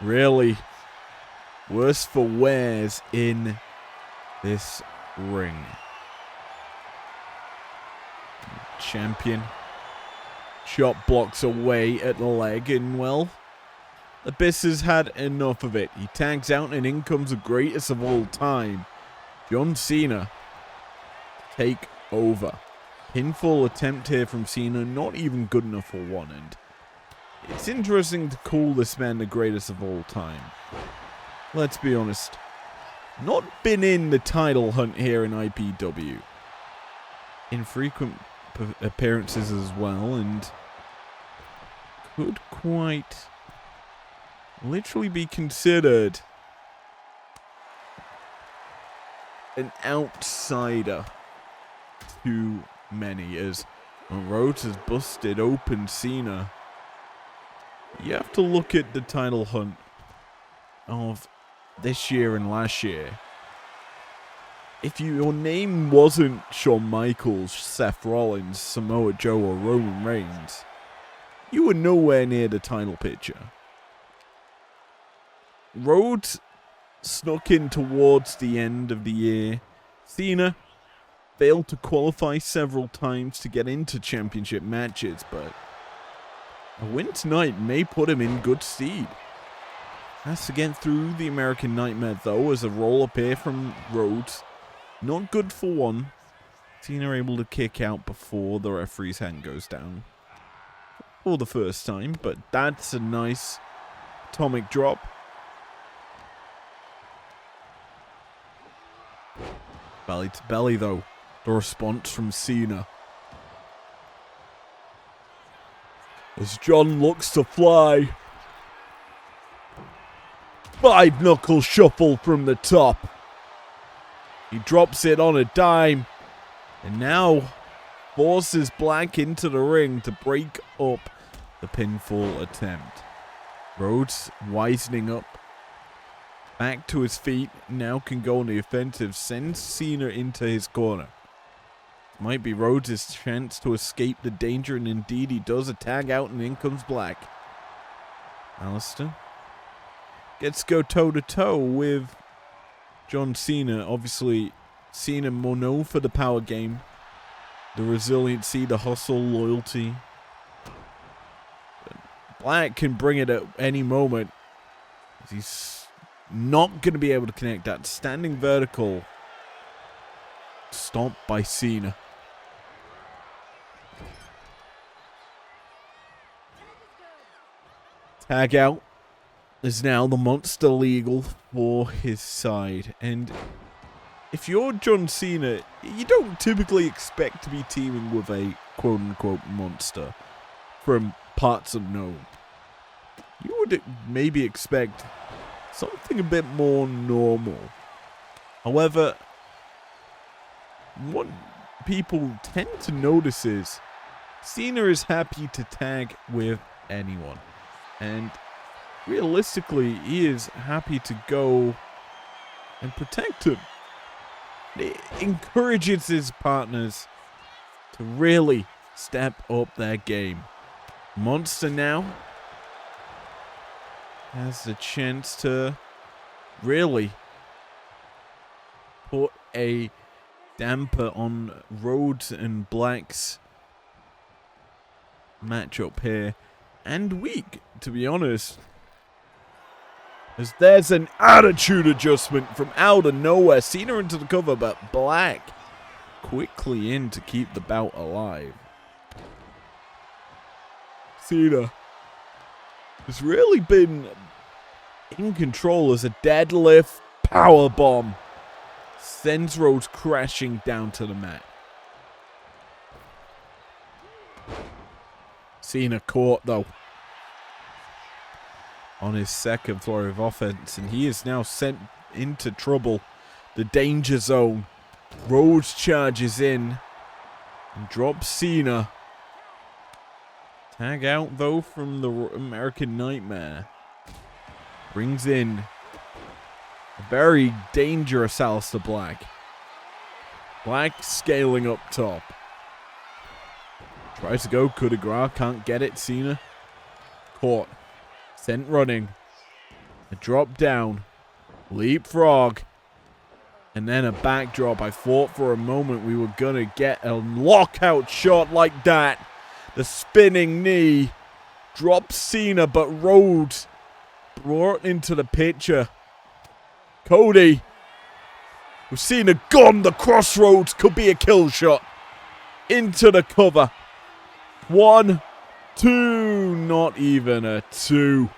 really worse for wears in this ring. Champion shot blocks away at the leg, and well, Abyss has had enough of it. He tags out and in comes the greatest of all time, John Cena. Take over. Pinfall attempt here from Cena, not even good enough for one, and it's interesting to call this man the greatest of all time. Let's be honest, not been in the title hunt here in IPW. Infrequent appearances as well, and could quite literally be considered an outsider to many, as when Rhodes has busted open Cena. You have to look at the title hunt of this year and last year. If your name wasn't Shawn Michaels, Seth Rollins, Samoa Joe, or Roman Reigns, you were nowhere near the title picture. Rhodes snuck in towards the end of the year. Cena failed to qualify several times to get into championship matches, but a win tonight may put him in good stead. Has to get through the American Nightmare though, as a roll-up here from Rhodes. Not good for one. Cena able to kick out before the referee's hand goes down. For the first time, but that's a nice atomic drop. Belly to belly though. The response from Cena. As John looks to fly. 5-knuckle shuffle from the top. He drops it on a dime. And now forces Black into the ring to break up the pinfall attempt. Rhodes wisening up. Back to his feet. Now can go on the offensive. Sends Cena into his corner. Might be Rhodes' chance to escape the danger, and indeed he does. A tag out and in comes Black. Alistair gets to go toe-to-toe with John Cena. Obviously, Cena more known for the power game, the resiliency, the hustle, loyalty. But Black can bring it at any moment. He's not going to be able to connect that. Standing vertical. Stomped by Cena. Tag out is now the monster legal for his side. And if you're John Cena, you don't typically expect to be teaming with a quote-unquote monster from parts unknown. You would maybe expect something a bit more normal. However, what people tend to notice is Cena is happy to tag with anyone. And realistically, he is happy to go and protect him. It encourages his partners to really step up their game. Monster now has the chance to really put a damper on Rhodes and Black's matchup here. And weak, to be honest. As there's an attitude adjustment from out of nowhere. Cena into the cover, but Black quickly in to keep the bout alive. Cena has really been in control as a deadlift powerbomb sends Rhodes crashing down to the mat. Cena caught though on his second flurry of offense, and he is now sent into trouble. The danger zone. Rhodes charges in and drops Cena. Tag out though from the American Nightmare. Brings in a very dangerous Aleister Black. Black scaling up top. Tries to go coup de grace, can't get it. Cena caught. Sent running. A drop down. Leapfrog. And then a backdrop. I thought for a moment we were going to get a lockout shot like that. The spinning knee. Drops Cena, but Rhodes brought into the picture. Cody. With Cena gone, the crossroads could be a kill shot. Into the cover. 1, 2, not even a 2.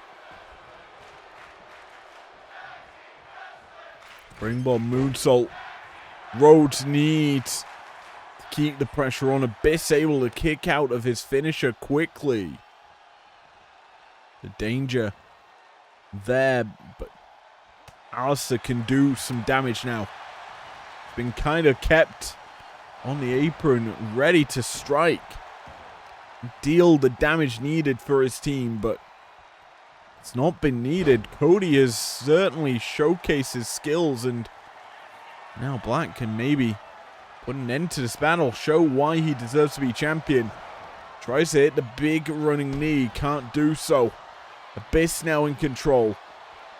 Springboard moonsault. Rhodes needs to keep the pressure on. Abyss able to kick out of his finisher quickly. The danger there, but Aleister can do some damage now. Been kind of kept on the apron, ready to strike. Deal the damage needed for his team, but it's not been needed. Cody has certainly showcased his skills, and now Black can maybe put an end to this battle, show why he deserves to be champion. Tries to hit the big running knee, can't do so. Abyss now in control.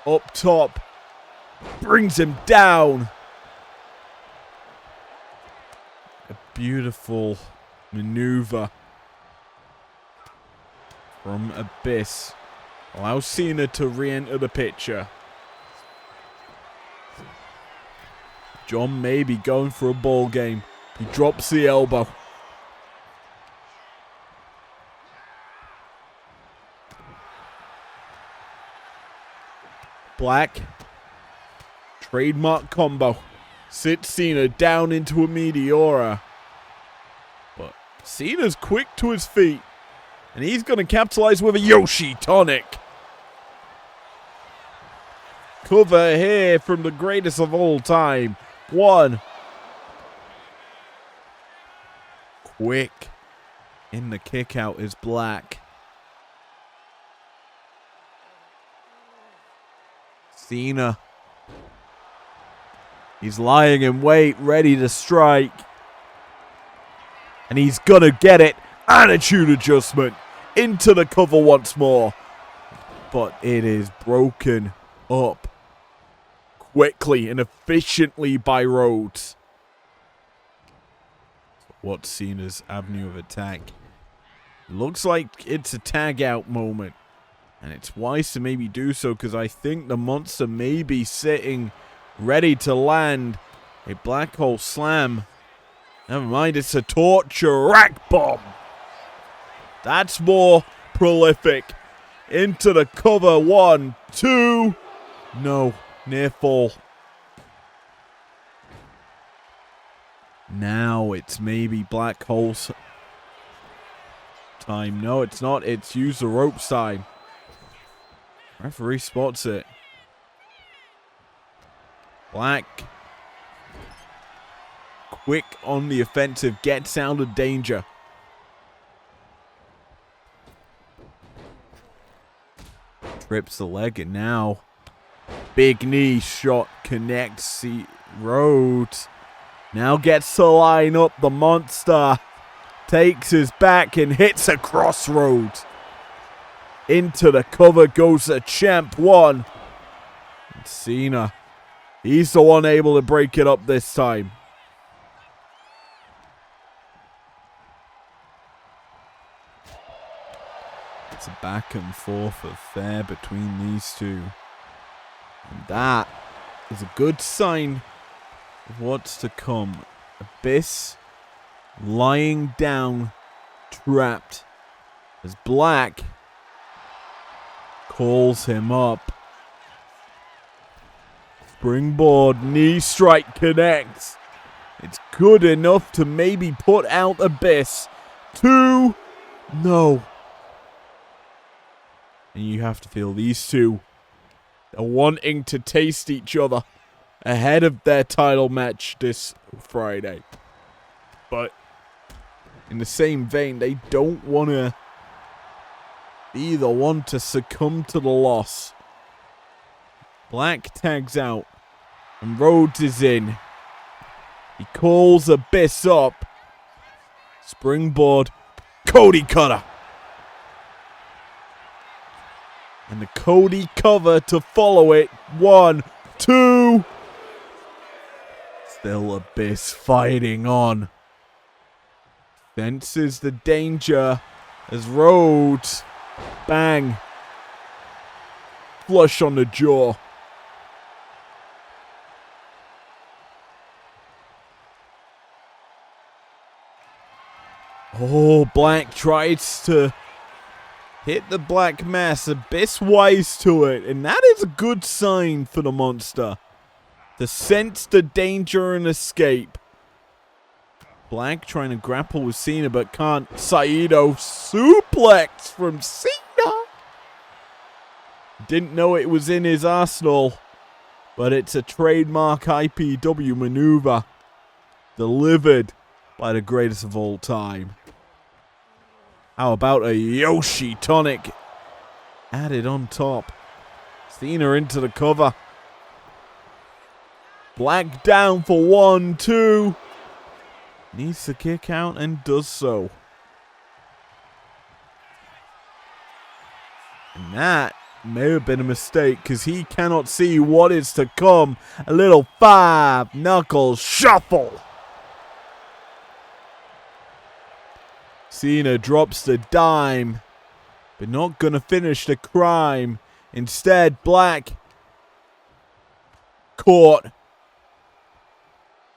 Up top, brings him down. A beautiful maneuver from Abyss. Allows Cena to re-enter the picture. John may be going for a ball game. He drops the elbow. Black. Trademark combo. Sits Cena down into a Meteora. But Cena's quick to his feet. And he's going to capitalize with a Yoshi Tonic. Cover here from the greatest of all time. 1. Quick. In the kick out is Black. Cena. He's lying in wait, ready to strike. And he's going to get it. Attitude adjustment. Into the cover once more. But it is broken up quickly and efficiently by Rhodes. What's Cena's avenue of attack? Looks like it's a tag out moment. And it's wise to maybe do so, because I think the monster may be sitting ready to land a black hole slam. Never mind, it's a torture rack bomb. That's more prolific. Into the cover. 1, 2. No. Near fall. Now it's maybe black holes time. No, it's not. It's use the ropes time. Referee spots it. Black. Quick on the offensive. Gets out of danger. Trips the leg, and now big knee shot connects Rhodes. Now gets to line up the monster. Takes his back and hits a crossroads. Into the cover goes the champ 1. And Cena, he's the one able to break it up this time. It's a back and forth affair between these two. And that is a good sign of what's to come. Abyss lying down, trapped, as Black calls him up. Springboard knee strike connects. It's good enough to maybe put out Abyss. 2. No. And you have to feel these two are wanting to taste each other ahead of their title match this Friday. But in the same vein, they don't want to be the one to succumb to the loss. Black tags out and Rhodes is in. He calls Abyss up. Springboard Cody Cutter. And the Cody cover to follow it. 1, 2. Still Abyss fighting on. Senses the danger as Rhodes, bang, flush on the jaw. Oh, Black tries to hit the Black Mass. Abyss wise to it, and that is a good sign for the monster. To sense the danger and escape. Black trying to grapple with Cena but can't. Saito suplex from Cena. Didn't know it was in his arsenal, but it's a trademark IPW maneuver delivered by the greatest of all time. How about a Yoshi tonic added on top? Cena into the cover. Black down for 1, 2. Needs to kick out and does so. And that may have been a mistake because he cannot see what is to come. A little 5-knuckle shuffle. Cena drops the dime, but not gonna finish the crime. Instead, Black caught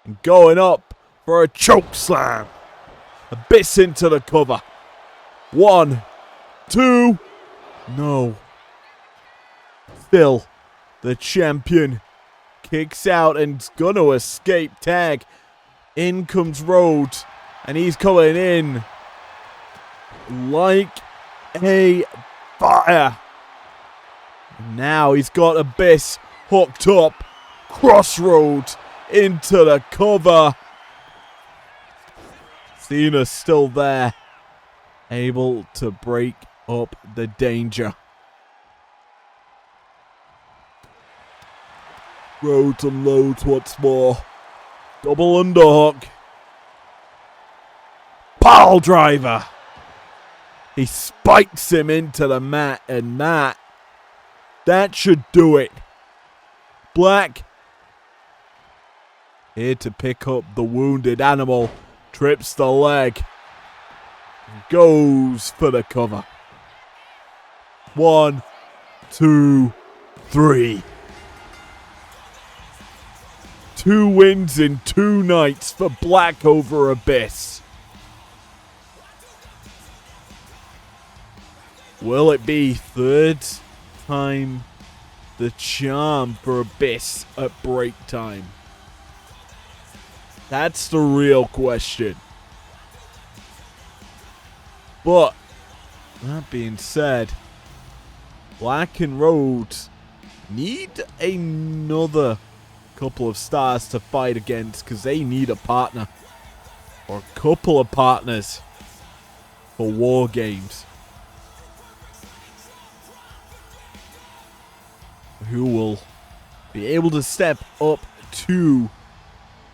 and going up for a choke slam. Abyss into the cover. 1, 2. No. Still, the champion kicks out and's gonna escape tag. In comes Rhodes, and he's coming in like a fire. Now he's got Abyss hooked up. Crossroads into the cover. Cena's still there, able to break up the danger. Rhodes unloads once more. Double underhook. Pile driver. He spikes him into the mat, and that should do it. Black here to pick up the wounded animal. Trips the leg. Goes for the cover. 1, 2, 3. 2 wins in 2 nights for Black over Abyss. Will it be 3rd time the charm for Abyss at break time? That's the real question. But, that being said, Black and Rhodes need another couple of stars to fight against because they need a partner. Or a couple of partners for War Games. Who will be able to step up to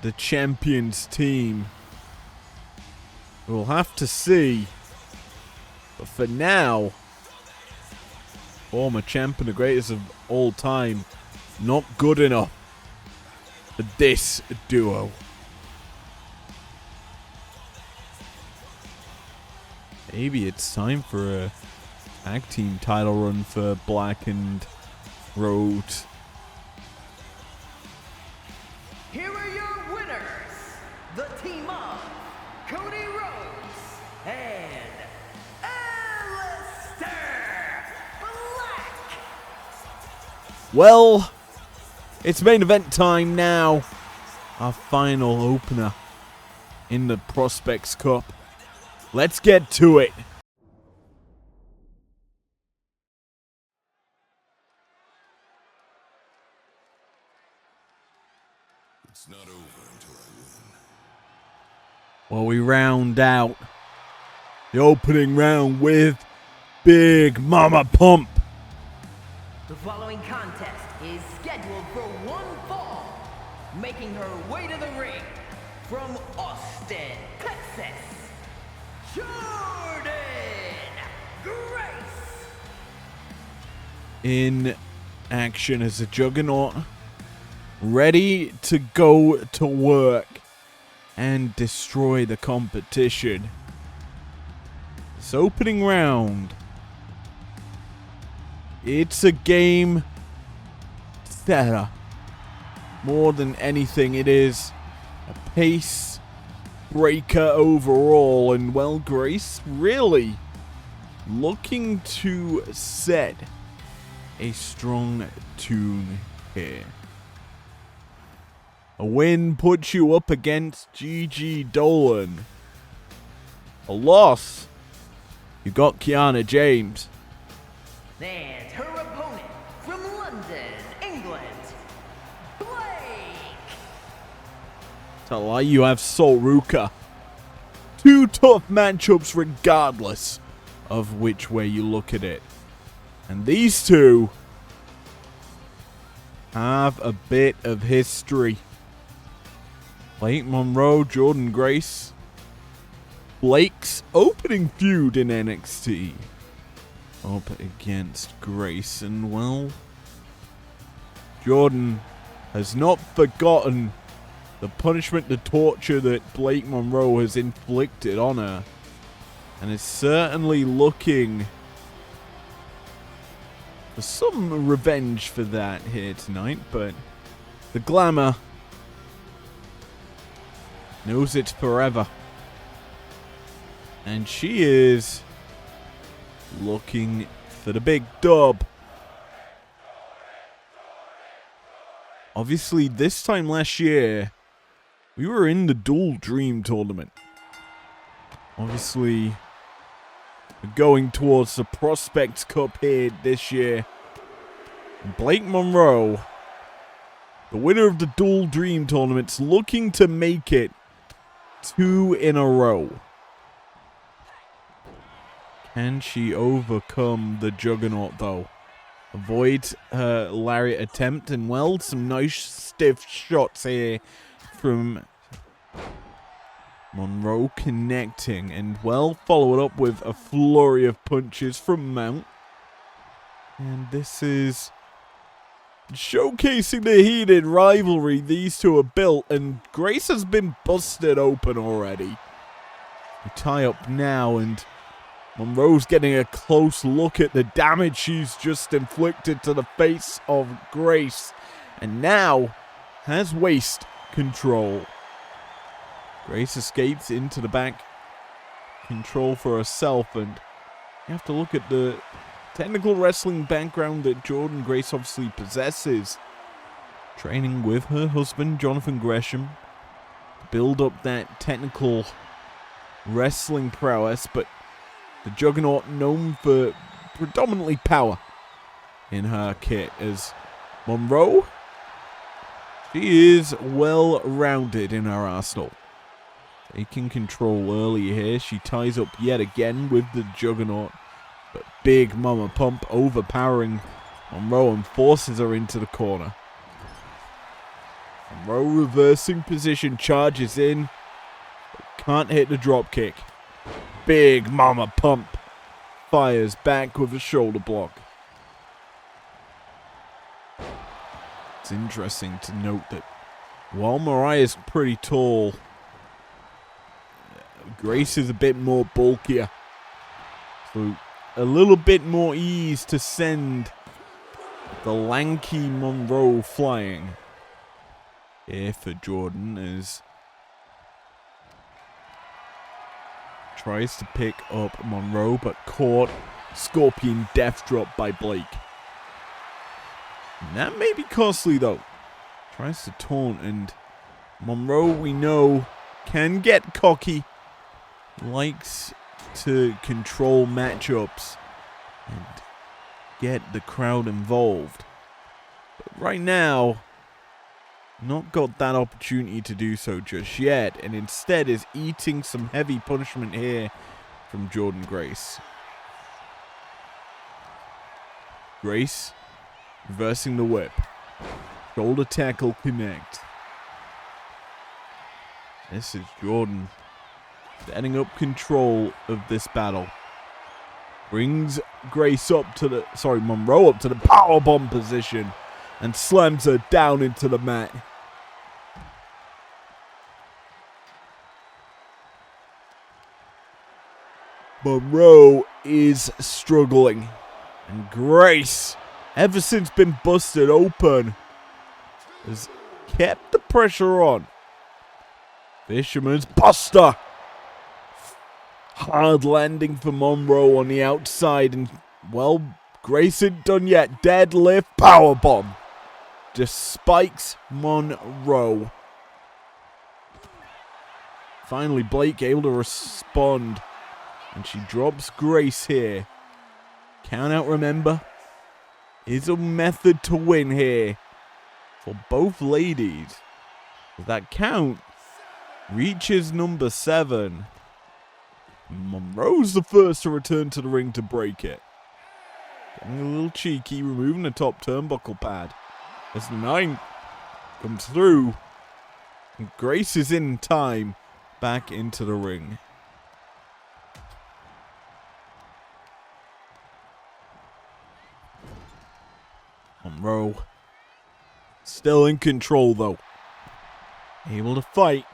the champions team. We'll have to see. But for now, Former champ and the greatest of all time. Not good enough for this duo. Maybe it's time for a tag team title run for Black and Rhodes. Here are your winners, the team of Cody Rhodes and Aleister Black. Well, it's main event time now. Our final opener in the Prospects Cup. Let's get to it. It's not over until I win. Well, we round out the opening round with Big Mama Pump. The following contest is scheduled for one fall, making her way to the ring from Austin, Texas, Jordan Grace. In action as a Juggernaut, ready to go to work and destroy the competition. This opening round, it's a game setter. More than anything, it is a pace breaker overall, and well, Grace really looking to set a strong tune here. A win puts you up against Gigi Dolan. A loss, you got Kiana James. And her opponent from London, England, Blake. To lie, you have Sol Ruka. Two tough matchups regardless of which way you look at it. And these two have a bit of history. Blake Monroe, Jordan Grace. Blake's opening feud in NXT. Up against Grace, and well, Jordan has not forgotten the punishment, the torture that Blake Monroe has inflicted on her, and is certainly looking for some revenge for that here tonight. But the glamour knows it's forever, and she is looking for the big dub. Obviously, this time last year, we were in the Dual Dream Tournament. Obviously, we're going towards the Prospects Cup here this year. Blake Monroe, the winner of the Dual Dream Tournament's looking to make it 2 in a row. Can she overcome the Juggernaut, though? Avoid her lariat attempt, and well, some nice stiff shots here from Monroe connecting, and well, followed up with a flurry of punches from Mount. And this is showcasing the heated rivalry these two are built, and Grace has been busted open already. We tie up now, and Monroe's getting a close look at the damage she's just inflicted to the face of Grace, and now has waist control. Grace escapes into the back control for herself, and you have to look at the technical wrestling background that Jordan Grace obviously possesses. Training with her husband, Jonathan Gresham, to build up that technical wrestling prowess, but the Juggernaut known for predominantly power in her kit, as Monroe, she is well-rounded in her arsenal. Taking control early here, she ties up yet again with the Juggernaut, but Big Mama Pump overpowering Monroe and forces her into the corner. Monroe reversing position, charges in, but can't hit the drop kick. Big Mama Pump fires back with a shoulder block. It's interesting to note that while Mariah's pretty tall, Grace is a bit more bulkier. So a little bit more ease to send the lanky Monroe flying. Here for Jordan as tries to pick up Monroe, but caught. Scorpion death drop by Blake. And that may be costly though. Tries to taunt, and Monroe, we know, can get cocky. Likes to control matchups and get the crowd involved. But right now, not got that opportunity to do so just yet, and instead is eating some heavy punishment here from Jordan Grace. Grace reversing the whip. Shoulder tackle connect. This is Jordan setting up control of this battle. Brings Grace up to the, Monroe up to the powerbomb position and slams her down into the mat. Monroe is struggling. And Grace, ever since been busted open, has kept the pressure on. Fisherman's Buster. Hard landing for Monroe on the outside. And, well, Grace ain't done yet. Deadlift powerbomb. Just spikes Monroe. Finally, Blake able to respond. And she drops Grace here. Count out, remember, is a method to win here for both ladies. That count reaches number 7. Monroe's the first to return to the ring to break it. Getting a little cheeky, removing the top turnbuckle pad. As the 9 comes through, and Grace is in time back into the ring. Monroe still in control though. Able to fight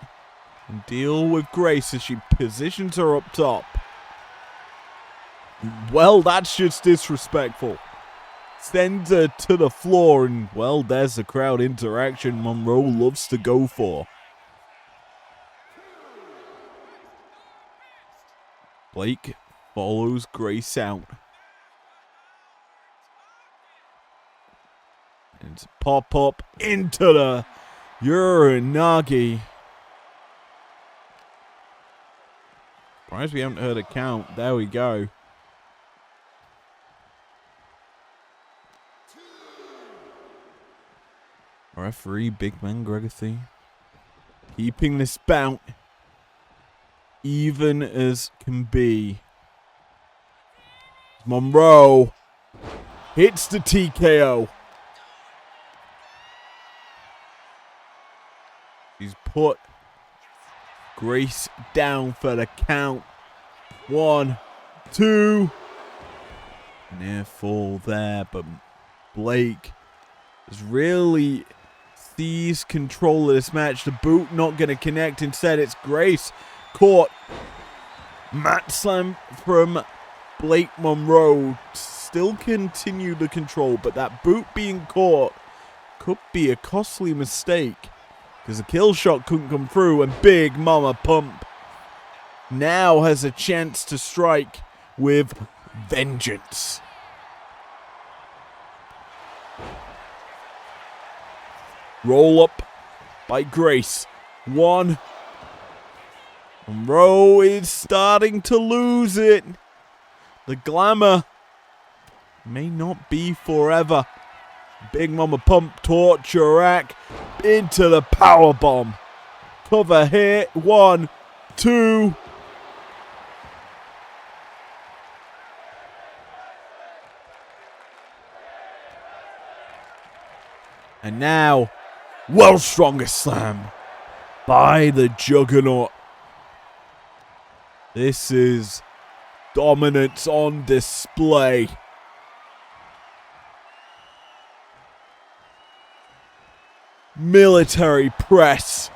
and deal with Grace as she positions her up top. Well, that's just disrespectful. Sends her to the floor, and well, there's the crowd interaction Monroe loves to go for. Blake follows Grace out. And pop up into the Uranagi. Surprised we haven't heard a count. There we go. Referee Big Man Gregory keeping this bout even as can be. Monroe hits the TKO. He's put Grace down for the count. 1, 2. Near fall there, but Blake has really seized control of this match. The boot not going to connect. Instead, it's Grace caught. Mat slam from Blake. Monroe still continue the control, but that boot being caught could be a costly mistake, because the kill shot couldn't come through, and Big Mama Pump now has a chance to strike with vengeance. Roll up by Grace. 1. Monroe is starting to lose it. The glamour may not be forever. Big Mama Pump, torture rack into the power bomb. Cover hit. 1, 2. And now, world's strongest slam by the Juggernaut. This is dominance on display. military press.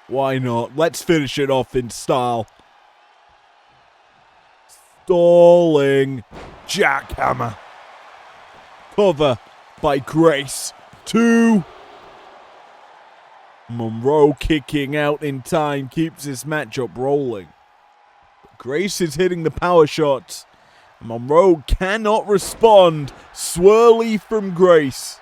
Why not? Let's finish it off in style. Stalling jackhammer. Cover by Grace. 2. Monroe kicking out in time keeps this matchup rolling. Grace is hitting the power shots. Monroe cannot respond. Swirly from Grace.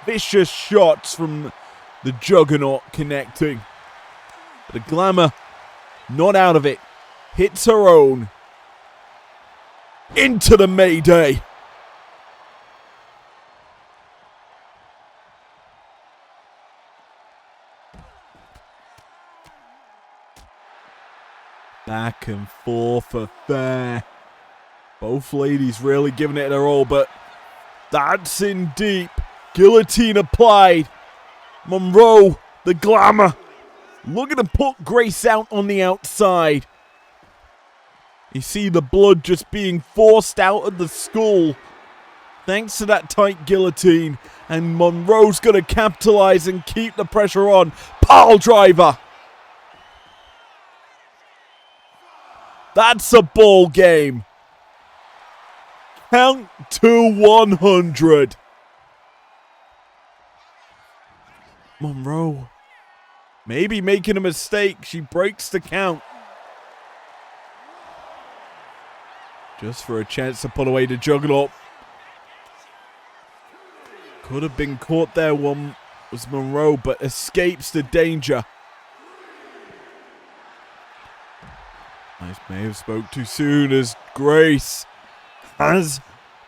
Vicious shots from the Juggernaut connecting. The Glamour not out of it. Hits her own. Into the Mayday. Back and forth affair. Both ladies really giving it their all, but that's in deep. Guillotine applied. Monroe, the Glamour, looking to put Grace out on the outside. You see the blood just being forced out of the skull thanks to that tight guillotine. And Monroe's going to capitalize and keep the pressure on. Pile driver. That's a ball game. Count to 100. Monroe maybe making a mistake. She breaks the count. Just for a chance to put away the Juggernaut. Could have been caught there. One was Monroe, but escapes the danger. I may have spoke too soon as Grace has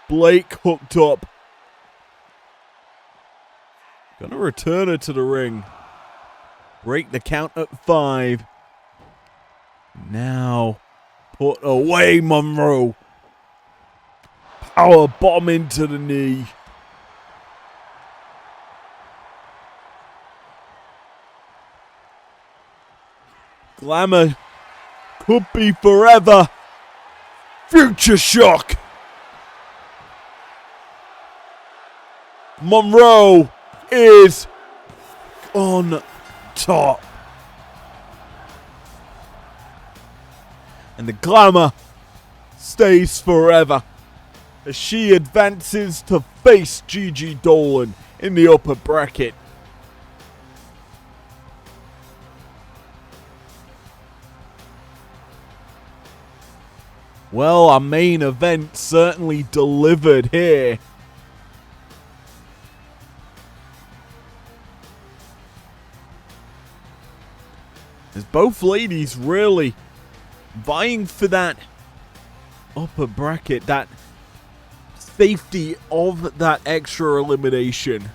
Blake hooked up. Gonna return her to the ring. Break the count at 5. Now, put away Monroe. Power bomb into the knee. Glamour could be forever. Future shock. Monroe is on top. And the Glamour stays forever as she advances to face Gigi Dolan in the upper bracket. Well, our main event certainly delivered here. As both ladies really vying for that upper bracket, that safety of that extra elimination.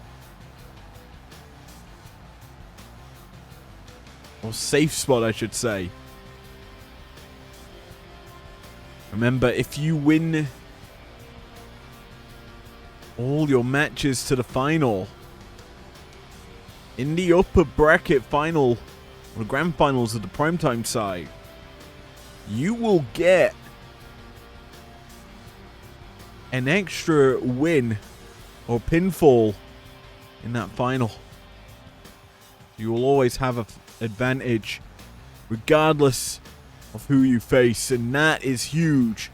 Or safe spot, I should say. Remember, if you win all your matches to the final, in the upper bracket final, or the grand finals of the Primetime side, you will get an extra win or pinfall in that final. You will always have an advantage regardless of who you face, and that is huge.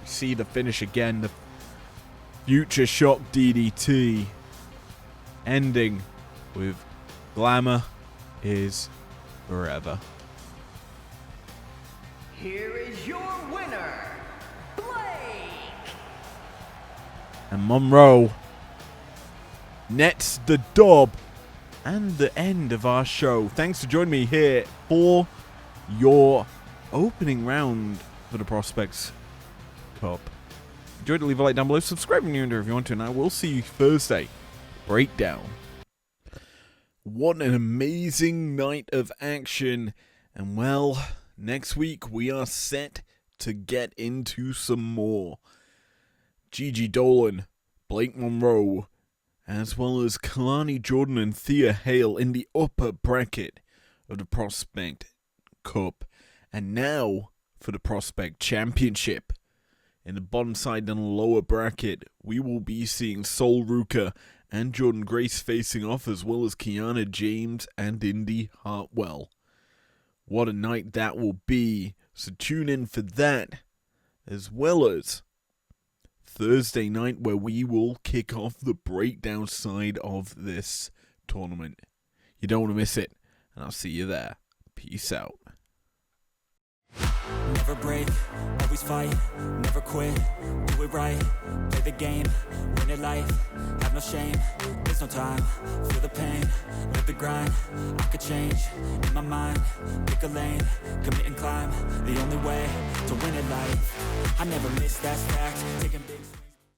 You see the finish again, the Future Shock DDT, ending with Glamour is forever. Here is your winner, Blake! And Monroe nets the dub and the end of our show. Thanks for joining me here for your opening round for the Prospects Cup. Enjoyed it, leave a like down below, subscribe if you want to, and I will see you Thursday. Breakdown. What an amazing night of action, and well, next week we are set to get into some more. Gigi Dolan, Blake Monroe, as well as Kalani Jordan and Thea Hale in the upper bracket of the Prospect Cup. And now for the Prospect Championship. In the bottom side and lower bracket, we will be seeing Sol Ruka and Jordan Grace facing off, as well as Kiana James and Indy Hartwell. What a night that will be, so tune in for that, as well as Thursday night, where we will kick off the breakdown side of this tournament. You don't want to miss it, and I'll see you there. Peace out. Never break, always fight, never quit, do it right, play the game, win it life, have no shame, there's no time, feel the pain, live the grind, I could change, in my mind, pick a lane, commit and climb, the only way to win it life, I never miss, that's fact, taking big